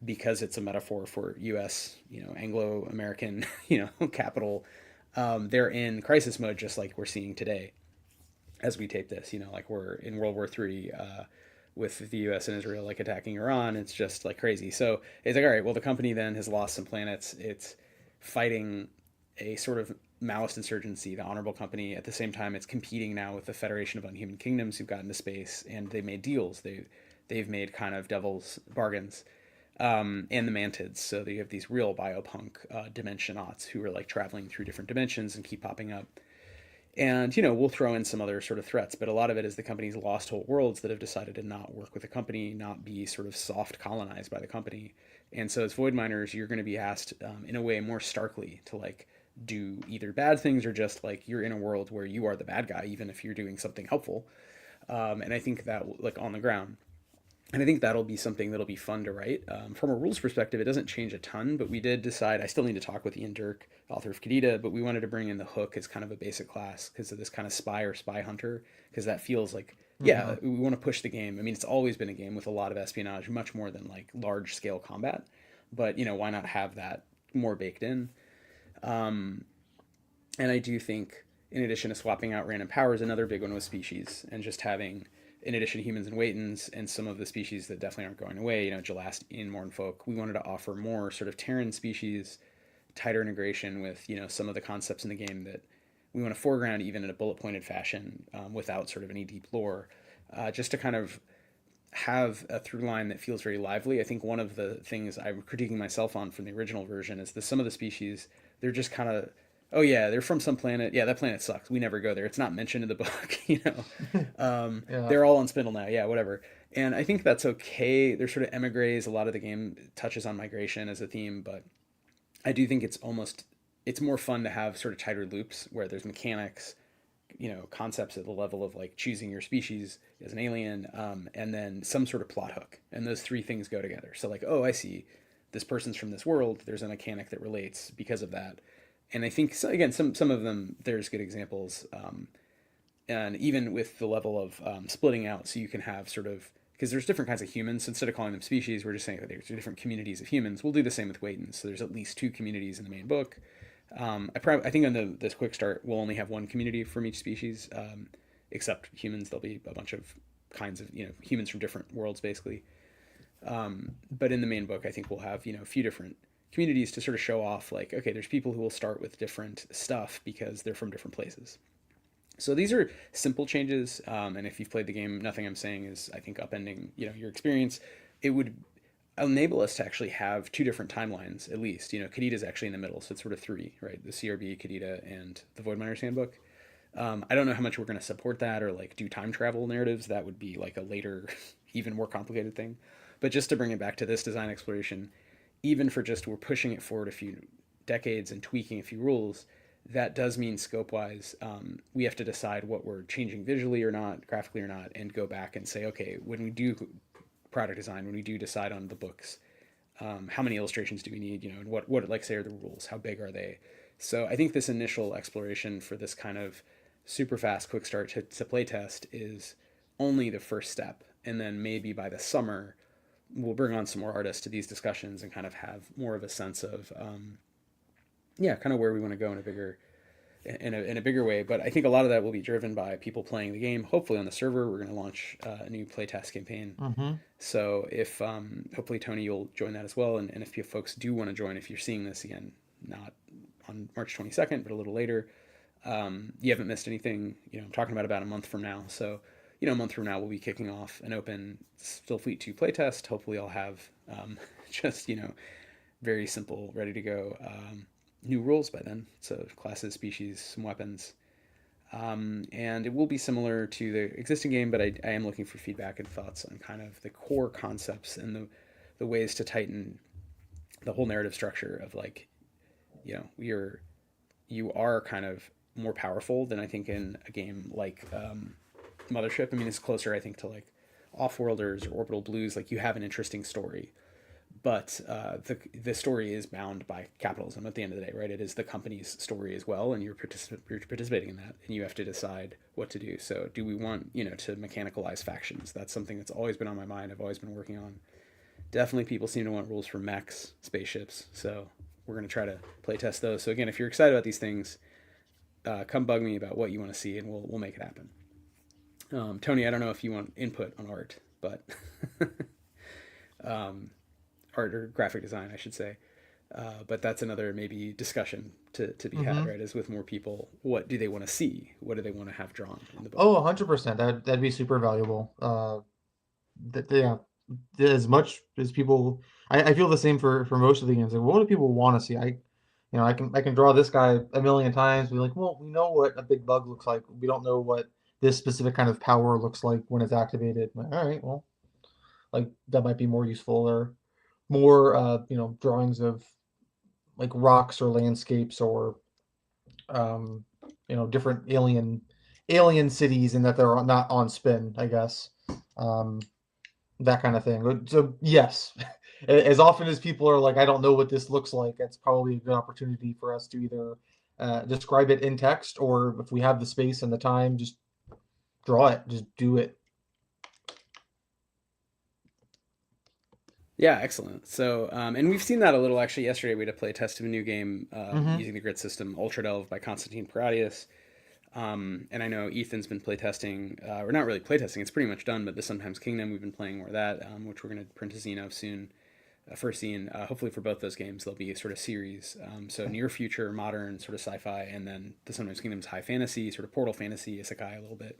because it's a metaphor for U.S., Anglo-American, capital, they're in crisis mode, just like we're seeing today as we tape this. Like we're in World War III with the U.S. and Israel like attacking Iran. It's just like crazy. So it's like, all right, well, the company then has lost some planets. It's fighting a sort of Maoist insurgency, the Honorable Company. At the same time, it's competing now with the Federation of Unhuman Kingdoms, who've gotten into space, and they made deals. They've made kind of devil's bargains. And the Mantids. So you have these real biopunk dimensionauts who are like traveling through different dimensions and keep popping up. And, we'll throw in some other sort of threats, but a lot of it is the company's lost whole worlds that have decided to not work with the company, not be sort of soft colonized by the company. And so as Void Miners, you're going to be asked in a way more starkly to like do either bad things, or just like you're in a world where you are the bad guy, even if you're doing something helpful. And I think that like on the ground. And I think that'll be something that'll be fun to write. From a rules perspective, it doesn't change a ton, but we did decide, I still need to talk with Ian Dirk, author of Kadita, but we wanted to bring in the Hook as kind of a basic class because of this kind of spy or spy hunter, because that feels like, yeah, we want to push the game. I mean, it's always been a game with a lot of espionage, much more than like large scale combat, but, why not have that more baked in? And I do think, in addition to swapping out random powers, another big one was species, and just having, in addition to humans and Waitons and some of the species that definitely aren't going away, Gelast, Mornfolk, we wanted to offer more sort of Terran species, tighter integration with, some of the concepts in the game that we want to foreground even in a bullet pointed fashion, without sort of any deep lore, just to kind of have a through line that feels very lively. I think one of the things I'm critiquing myself on from the original version is that some of the species, they're just kind of, oh yeah, they're from some planet. Yeah, that planet sucks. We never go there. It's not mentioned in the book. Yeah. They're all on Spindle now. Yeah, whatever. And I think that's okay. They're sort of emigres. A lot of the game touches on migration as a theme, but I do think it's more fun to have sort of tighter loops where there's mechanics, concepts at the level of like choosing your species as an alien, and then some sort of plot hook. And those three things go together. So like, oh, I see, this person's from this world. There's a mechanic that relates because of that. And I think, so again, some of them, there's good examples. And even with the level of splitting out, so you can have sort of, because there's different kinds of humans. So instead of calling them species, we're just saying that there's different communities of humans. We'll do the same with Waitons. So there's at least 2 communities in the main book. I think on this quick start, we'll only have 1 community from each species, except humans. There'll be a bunch of kinds of, humans from different worlds, basically. But in the main book, I think we'll have, a few different communities to sort of show off, like, okay, there's people who will start with different stuff because they're from different places. So these are simple changes, and if you've played the game, nothing I'm saying is, I think, upending your experience. It would enable us to actually have two different timelines at least. Kadita is actually in the middle, so it's sort of three, right? The CRB, Kadita, and the Void Miner's Handbook. I don't know how much we're going to support that or like do time travel narratives. That would be like a later, even more complicated thing. But just to bring it back to this design exploration, even for just we're pushing it forward a few decades and tweaking a few rules, that does mean scope wise, we have to decide what we're changing visually or not, graphically or not, and go back and say, okay, when we do product design, when we do decide on the books, how many illustrations do we need, and what like say are the rules, how big are they? So I think this initial exploration for this kind of super fast quick start to play test is only the first step, and then maybe by the summer we'll bring on some more artists to these discussions and kind of have more of a sense of kind of where we want to go in a bigger way. But I think a lot of that will be driven by people playing the game. Hopefully on the server, we're going to launch a new playtest campaign. Mm-hmm. So if hopefully Tony, you'll join that as well. And if you folks do want to join, if you're seeing this again, not on March 22nd, but a little later, you haven't missed anything. I'm talking about a month from now. So, a month from now, we'll be kicking off an open Stillfleet 2 playtest. Hopefully I'll have just, very simple, ready to go new rules by then. So classes, species, some weapons. And it will be similar to the existing game, but I am looking for feedback and thoughts on kind of the core concepts and the ways to tighten the whole narrative structure of like, you are kind of more powerful than I think in a game like Mothership. I mean, it's closer, I think, to like Offworlders or Orbital Blues. Like you have an interesting story, but the story is bound by capitalism at the end of the day, right? It is the company's story as well, and you're participating in that, and you have to decide what to do. So do we want, to mechanicalize factions? That's something that's always been on my mind. I've always been working on. Definitely people seem to want rules for mechs, spaceships, so we're going to try to play test those. So again, if you're excited about these things, come bug me about what you want to see, and we'll make it happen. Tony, I don't know if you want input on art, but art or graphic design, I should say. But that's another maybe discussion to be had, right? Is with more people, what do they want to see? What do they want to have drawn in the book? Oh, 100%. That'd be super valuable. Yeah, as much as people, I feel the same for most of the games. Like, what do people want to see? I can draw this guy a million times. Be like, well, we know what a big bug looks like. We don't know what this specific kind of power looks like when it's activated. Like, all right, well, like that might be more useful, or more drawings of like rocks or landscapes, or different alien cities, and that they're not on spin, I guess. That kind of thing. So yes, as often as people are like, I don't know what this looks like, it's probably a good opportunity for us to either describe it in text, or if we have the space and the time, just draw it, just do it. Yeah, excellent. So, and we've seen that a little actually. Yesterday, we had a play test of a new game using the grid system, Ultra Delve by Konstantin Paradius. And I know Ethan's been playtesting, or not really playtesting, it's pretty much done, but the Sometimes Kingdom, we've been playing more of that, which we're going to print a zine of soon. First zine, hopefully for both those games, they'll be sort of series. So near future, modern, sort of sci-fi, and then the Sometimes Kingdom's high fantasy, sort of portal fantasy, isekai a little bit.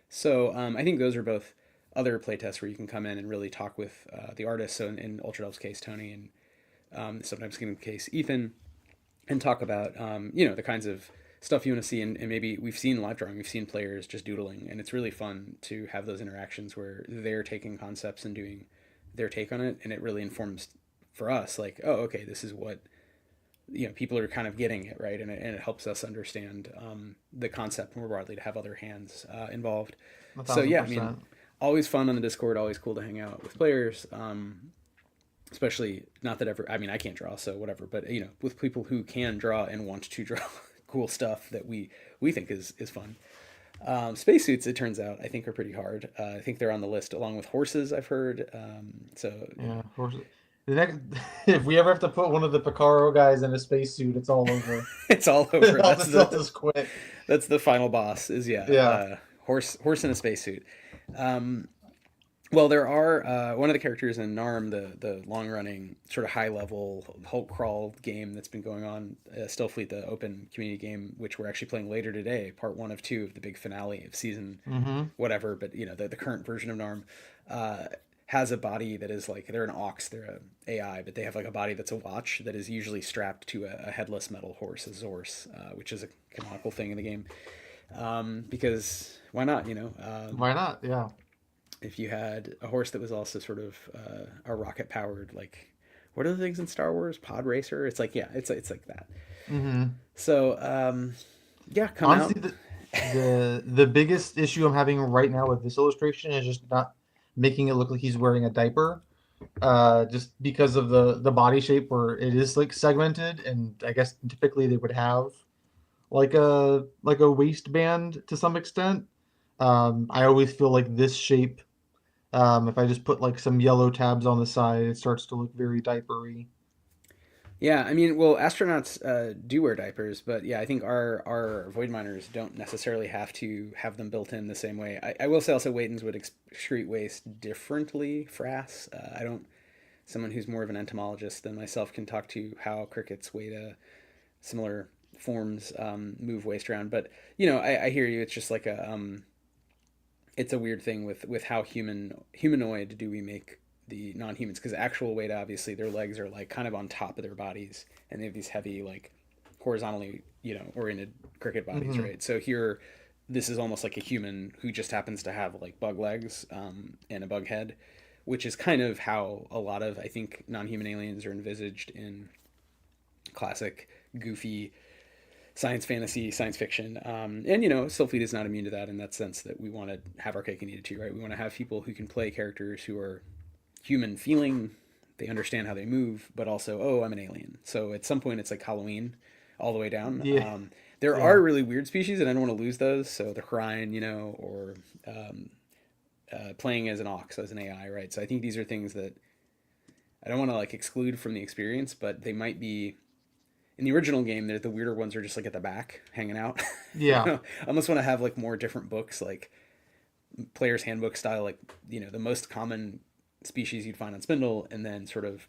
So I think those are both other playtests where you can come in and really talk with the artists. So in Ultra Delve's case, Tony, and Sometimes Kingdom's case, Ethan, and talk about, the kinds of stuff you want to see. And maybe we've seen live drawing, we've seen players just doodling, and it's really fun to have those interactions where they're taking concepts and doing their take on it, and it really informs for us like, oh, okay, this is what people are kind of getting it, right? And it helps us understand the concept more broadly, to have other hands involved. 1000%. So yeah, I mean, always fun on the Discord, always cool to hang out with players, especially, not that ever, I mean, I can't draw, so whatever, but with people who can draw and want to draw cool stuff that we think is fun. Spacesuits, it turns out, I think are pretty hard. I think they're on the list along with horses, I've heard. So yeah, horses. The next, if we ever have to put one of the PICARO guys in a spacesuit, it's all over. It's all over. I'll just quit. That's the final boss. Is horse in a spacesuit. One Well, there are one of the characters in Narm, the long running sort of high level Hulk crawl game that's been going on, Stillfleet, the open community game, which we're actually playing later today, part 1 of 2 of the big finale of season Mm-hmm. whatever. But the current version of Narm uh, has a body that is like, they're an ox, they're a AI, but they have like a body that's a watch that is usually strapped to a headless metal horse, a Zorse, which is a canonical thing in the game. Because why not? Why not? Yeah. If you had a horse that was also sort of a rocket powered, like, what are the things in Star Wars? Pod racer. It's like, yeah, it's like that. Mm-hmm. So yeah, come out. Honestly, the biggest issue I'm having right now with this illustration is just not making it look like he's wearing a diaper. Just because of the body shape where it is like segmented, and I guess typically they would have like a waistband to some extent. I always feel like this shape, if I just put like some yellow tabs on the side, it starts to look very diapery. Yeah, I mean, well, astronauts do wear diapers, but yeah, I think our void miners don't necessarily have to have them built in the same way. I will say also, Waitons would excrete waste differently. Frass, I don't. Someone who's more of an entomologist than myself can talk to how crickets weigh to similar forms move waste around. But I hear you. It's just like it's a weird thing with how humanoid do we make the non-humans, because actual weight, obviously their legs are like kind of on top of their bodies, and they have these heavy, like, horizontally oriented cricket bodies, Mm-hmm. right? So here, this is almost like a human who just happens to have like bug legs and a bug head, which is kind of how a lot of, I think, non-human aliens are envisaged in classic goofy science fantasy, science fiction. And Stillfleet is not immune to that, in that sense that we want to have our cake and eat it too, right? We want to have people who can play characters who are human feeling, they understand how they move, but also, oh, I'm an alien. So at some point, it's like Halloween all the way down. Yeah, There yeah, are really weird species, and I don't want to lose those. So the Crine, or playing as an ox, as an AI, right? So I think these are things that I don't want to like exclude from the experience, but they might be in the original game. The weirder ones are just like at the back, hanging out. yeah. I almost want to have like more different books, like player's handbook style, like the most common species you'd find on Spindle, and then sort of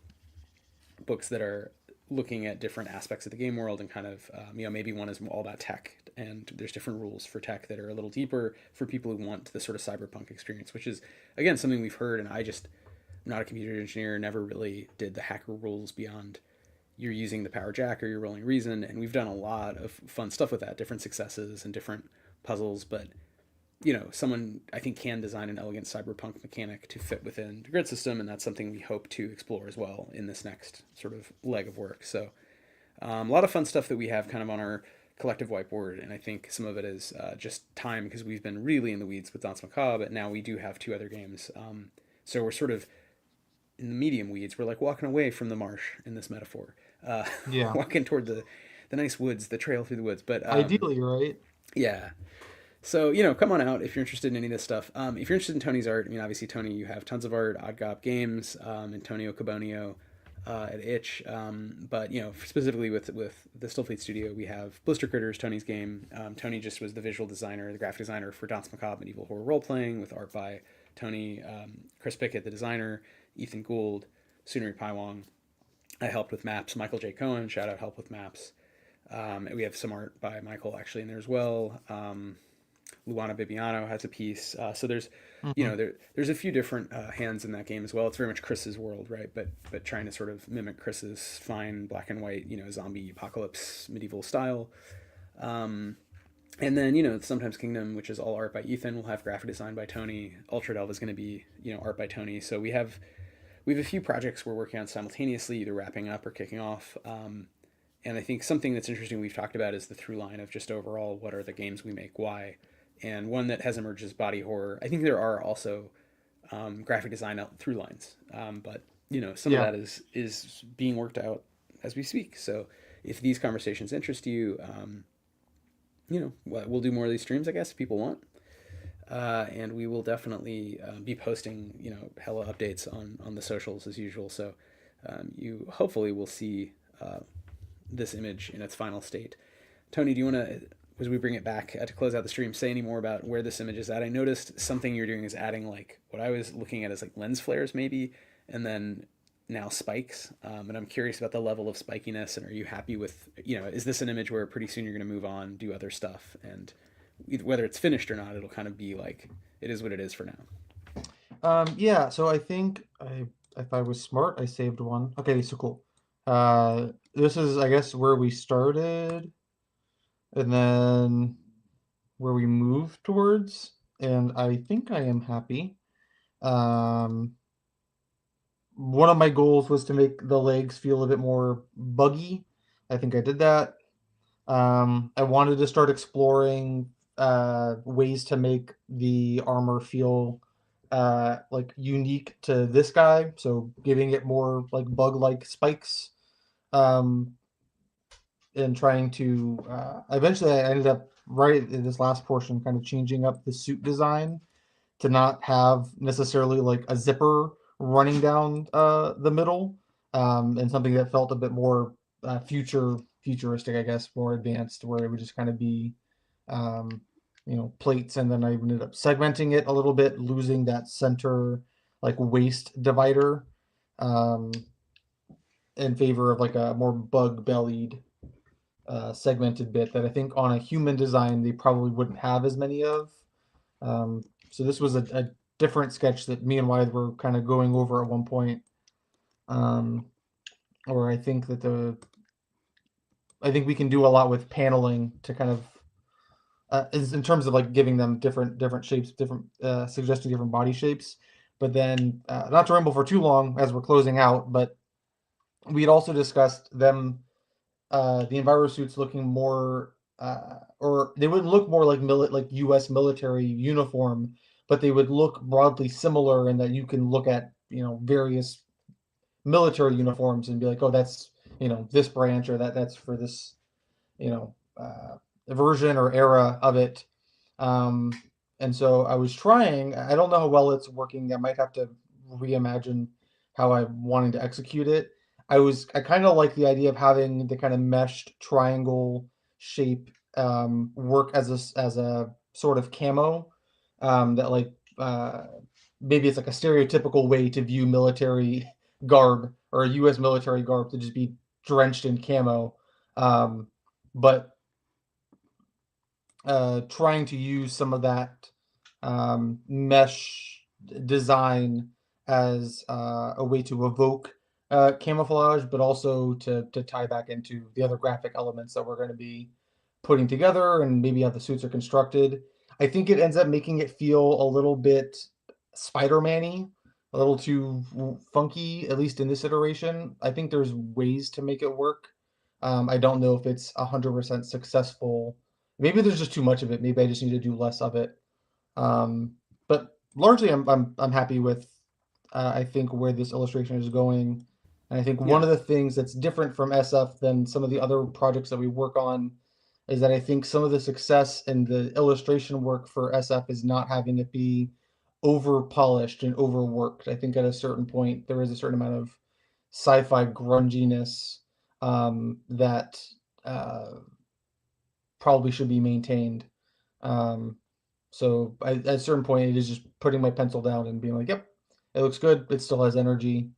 books that are looking at different aspects of the game world, and kind of maybe one is all about tech, and there's different rules for tech that are a little deeper for people who want the sort of cyberpunk experience, which is again something we've heard. And I'm not a computer engineer, never really did the hacker rules beyond you're using the power jack or you're rolling reason, and we've done a lot of fun stuff with that, different successes and different puzzles. But someone I think can design an elegant cyberpunk mechanic to fit within the grid system, and that's something we hope to explore as well in this next sort of leg of work. So a lot of fun stuff that we have kind of on our collective whiteboard, and I think some of it is just time, because we've been really in the weeds with Danse Macabre, but now we do have 2 other games. So we're sort of in the medium weeds. We're like walking away from the marsh in this metaphor, Yeah. walking toward the nice woods, the trail through the woods. But Ideally, right? yeah, so come on out if you're interested in any of this stuff. If you're interested in Tony's art, I mean, obviously Tony, you have tons of art. Odd Gop Games, Antonio Cabonio at Itch. But specifically with the Stillfleet Studio, we have Blister Critters, Tony's game. Tony just was the visual designer, the graphic designer for Danse Macabre Medieval Horror Roleplaying, with art by Tony, Chris Pickett, the designer, Ethan Gould, Sunaree Paiwong. I helped with maps. Michael J. Cohen, shout out, help with maps. We have some art by Michael actually in there as well. Luana Bibiano has a piece. So there's, Mm-hmm. there's a few different hands in that game as well. It's very much Chris's world, right? But trying to sort of mimic Chris's fine black and white, zombie apocalypse medieval style. And then sometimes Kingdom, which is all art by Ethan, will have graphic design by Tony. Ultra Delve is going to be art by Tony. So we have a few projects we're working on simultaneously, either wrapping up or kicking off. And I think something that's interesting we've talked about is the through line of just overall, what are the games we make, why. And one that has emerged is body horror. I think there are also graphic design through lines, but some of Yeah. that is being worked out as we speak. So if these conversations interest you, we'll do more of these streams, I guess, if people want. And we will definitely be posting, hella updates on the socials as usual. So you hopefully will see this image in its final state. Tony, do you want to as we bring it back to close out the stream, say any more about where this image is at. I noticed something you're doing is adding like what I was looking at as like lens flares maybe, and then now spikes. And I'm curious about the level of spikiness. And are you happy with, is this an image where pretty soon you're going to move on, do other stuff, and whether it's finished or not, it'll kind of be like it is what it is for now. Yeah. So I think if I was smart, I saved one. Okay, so cool. This is, I guess, where we started, and then where we moved towards, and I think I am happy. Um, one of my goals was to make the legs feel a bit more buggy. I think I did that. I wanted to start exploring ways to make the armor feel like unique to this guy, so giving it more like bug-like spikes. Um, and trying to eventually I ended up right in this last portion kind of changing up the suit design to not have necessarily like a zipper running down the middle, and something that felt a bit more futuristic, I guess, more advanced, where it would just kind of be um, plates, and then I ended up segmenting it a little bit, losing that center like waist divider, um, in favor of like a more bug bellied segmented bit that I think on a human design they probably wouldn't have as many of. So this was a different sketch that me and Wythe were kind of going over at one point, or I think we can do a lot with paneling to kind of is in terms of like giving them different shapes, different suggesting different body shapes. But then not to ramble for too long as we're closing out, but we had also discussed them the Enviro suits looking more, or they wouldn't look more like like U.S. military uniform, but they would look broadly similar in that you can look at various military uniforms and be like, oh, that's this branch, or that's for this you know version or era of it. Um, and so I was trying. I don't know how well it's working. I might have to reimagine how I'm wanting to execute it. I kind of like the idea of having the kind of meshed triangle shape work as a sort of camo, that like maybe it's like a stereotypical way to view military garb, or a U.S. military garb, to just be drenched in camo, but trying to use some of that mesh design as a way to evoke camouflage, but also to tie back into the other graphic elements that we're going to be putting together, and maybe how the suits are constructed. I think it ends up making it feel a little bit Spider-Man-y, a little too funky, at least in this iteration. I think there's ways to make it work. I don't know if it's 100% successful. Maybe there's just too much of it. Maybe I just need to do less of it. But largely, I'm happy with I think where this illustration is going. And I think one of the things that's different from SF than some of the other projects that we work on is that I think some of the success in the illustration work for SF is not having it be over polished and overworked. I think at a certain point there is a certain amount of sci-fi grunginess that probably should be maintained. So at a certain point, it is just putting my pencil down and being like, "Yep, it looks good. It still has energy."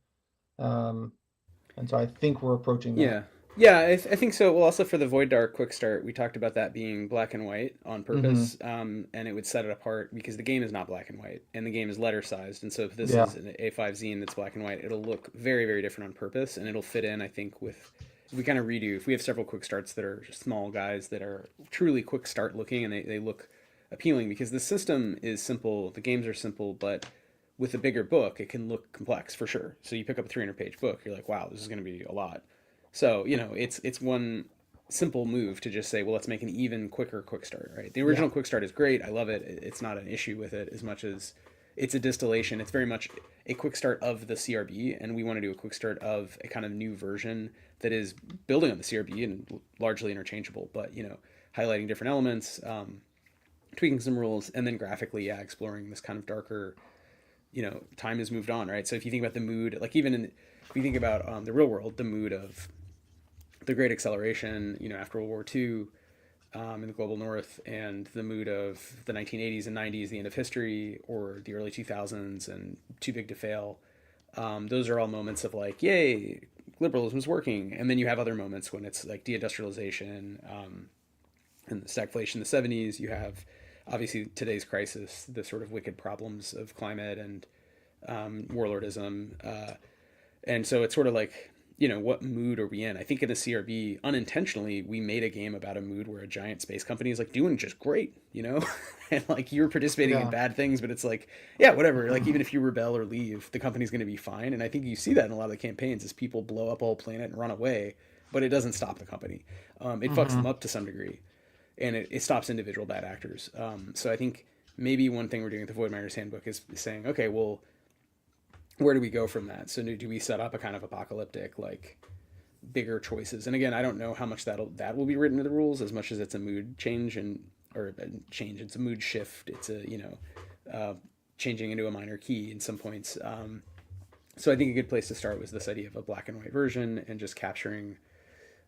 And so I think we're approaching that. Yeah, I think so. Well, also for the Void Dark Quick Start, we talked about that being black and white on purpose, and it would set it apart because the game is not black and white, and the game is letter sized. And so if this is an A5 zine that's black and white, it'll look very, very different on purpose, and it'll fit in, I think, with if we kind of redo. If we have several quick starts that are small guys that are truly quick start looking, and they look appealing because the system is simple, the games are simple, but with a bigger book, it can look complex for sure. So you pick up a 300-page book, you're like, wow, this is going to be a lot. So it's one simple move to just say, well, let's make an even quicker quick start, right? The original quick start is great. I love it. It's not an issue with it as much as it's a distillation. It's very much a quick start of the CRB, and we want to do a quick start of a kind of new version that is building on the CRB and largely interchangeable, but highlighting different elements, tweaking some rules, and then graphically, exploring this kind of darker. Time has moved on, right? So if you think about the mood, like if you think about the real world, the mood of the Great Acceleration, after World War II, in the global north, and the mood of the 1980s and 90s, the end of history, or the early 2000s and Too Big to Fail. Those are all moments of like, yay, liberalism's working. And then you have other moments when it's like deindustrialization, and the stagflation in the 70s. You have obviously today's crisis, the sort of wicked problems of climate and warlordism. And so it's sort of like, what mood are we in? I think in the CRB, unintentionally, we made a game about a mood where a giant space company is like doing just great, and like you're participating in Yeah. bad things, but it's like, yeah, whatever. Like even if you rebel or leave, the company's going to be fine. And I think you see that in a lot of the campaigns as people blow up a whole planet and run away, but it doesn't stop the company. It fucks them Mm-hmm. up to some degree, and it stops individual bad actors. So I think maybe one thing we're doing with the Voidminder's Handbook is saying, okay, well, where do we go from that? So do we set up a kind of apocalyptic, like bigger choices? And again, I don't know how much that will be written into the rules as much as it's a mood change or a change. It's a mood shift. It's a changing into a minor key in some points. So I think a good place to start was this idea of a black and white version and just capturing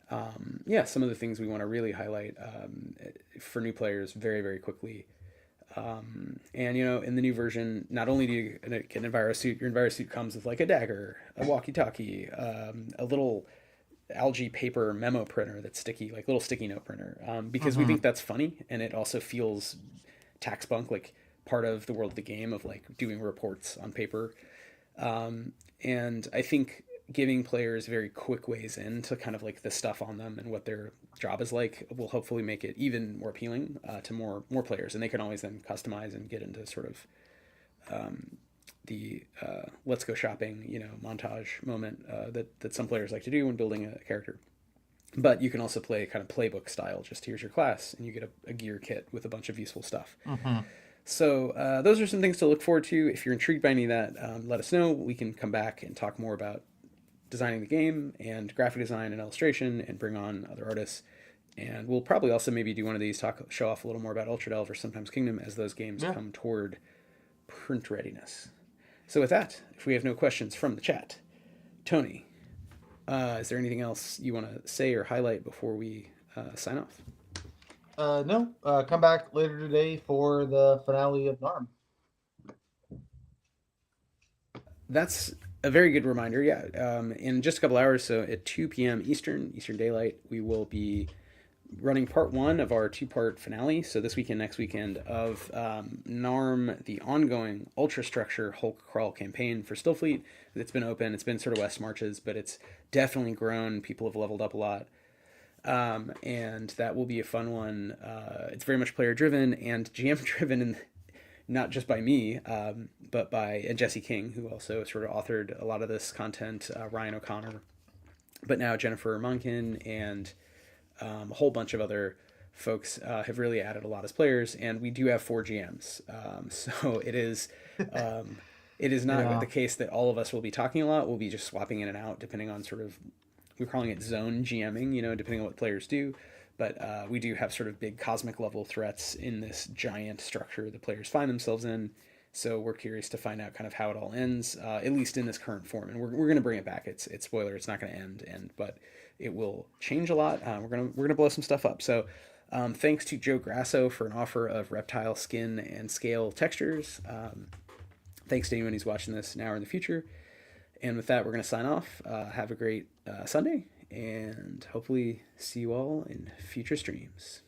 some of the things we want to really highlight for new players very, very quickly. And in the new version, not only do you get an envirosuit, your envirosuit comes with like a dagger, a walkie-talkie, a little algae paper memo printer that's sticky, like little sticky note printer, because we Mm-hmm. think that's funny and it also feels tax bunk, like part of the world of the game of like doing reports on paper. And I think giving players very quick ways into kind of like the stuff on them and what their job is like will hopefully make it even more appealing to more players, and they can always then customize and get into sort of the let's go shopping montage moment that some players like to do when building a character. But you can also play kind of playbook style, just here's your class and you get a gear kit with a bunch of useful stuff. Mm-hmm. So those are some things to look forward to. If you're intrigued by any of that, let us know. We can come back and talk more about designing the game and graphic design and illustration and bring on other artists. And we'll probably also maybe do one of these, show off a little more about Ultra Delve or sometimes Kingdom as those games Yeah. come toward print readiness. So with that, if we have no questions from the chat, Tony, is there anything else you want to say or highlight before we sign off? No. Come back later today for the finale of NARM. That's a very good reminder. Yeah, in just a couple hours, so at 2 p.m. Eastern Daylight, we will be running part one of our two-part finale. So this weekend, next weekend of NARM, the ongoing Ultra Structure Hulk Crawl campaign for Stillfleet. It's been open. It's been sort of West Marches, but it's definitely grown. People have leveled up a lot. And that will be a fun one. It's very much player driven and GM driven, and not just by me, but by Jesse King, who also sort of authored a lot of this content, Ryan O'Connor, but now Jennifer Monken and a whole bunch of other folks have really added a lot as players, and we do have 4 GMs. So it is not Yeah. the case that all of us will be talking a lot. We'll be just swapping in and out depending on sort of, we're calling it zone GMing, depending on what players do. But we do have sort of big cosmic level threats in this giant structure the players find themselves in. So we're curious to find out kind of how it all ends, at least in this current form. And we're going to bring it back. It's spoiler. It's not going to end, but it will change a lot. We're gonna blow some stuff up. So thanks to Joe Grasso for an offer of reptile skin and scale textures. Thanks to anyone who's watching this now or in the future. And with that, we're going to sign off. Have a great Sunday, and hopefully see you all in future streams.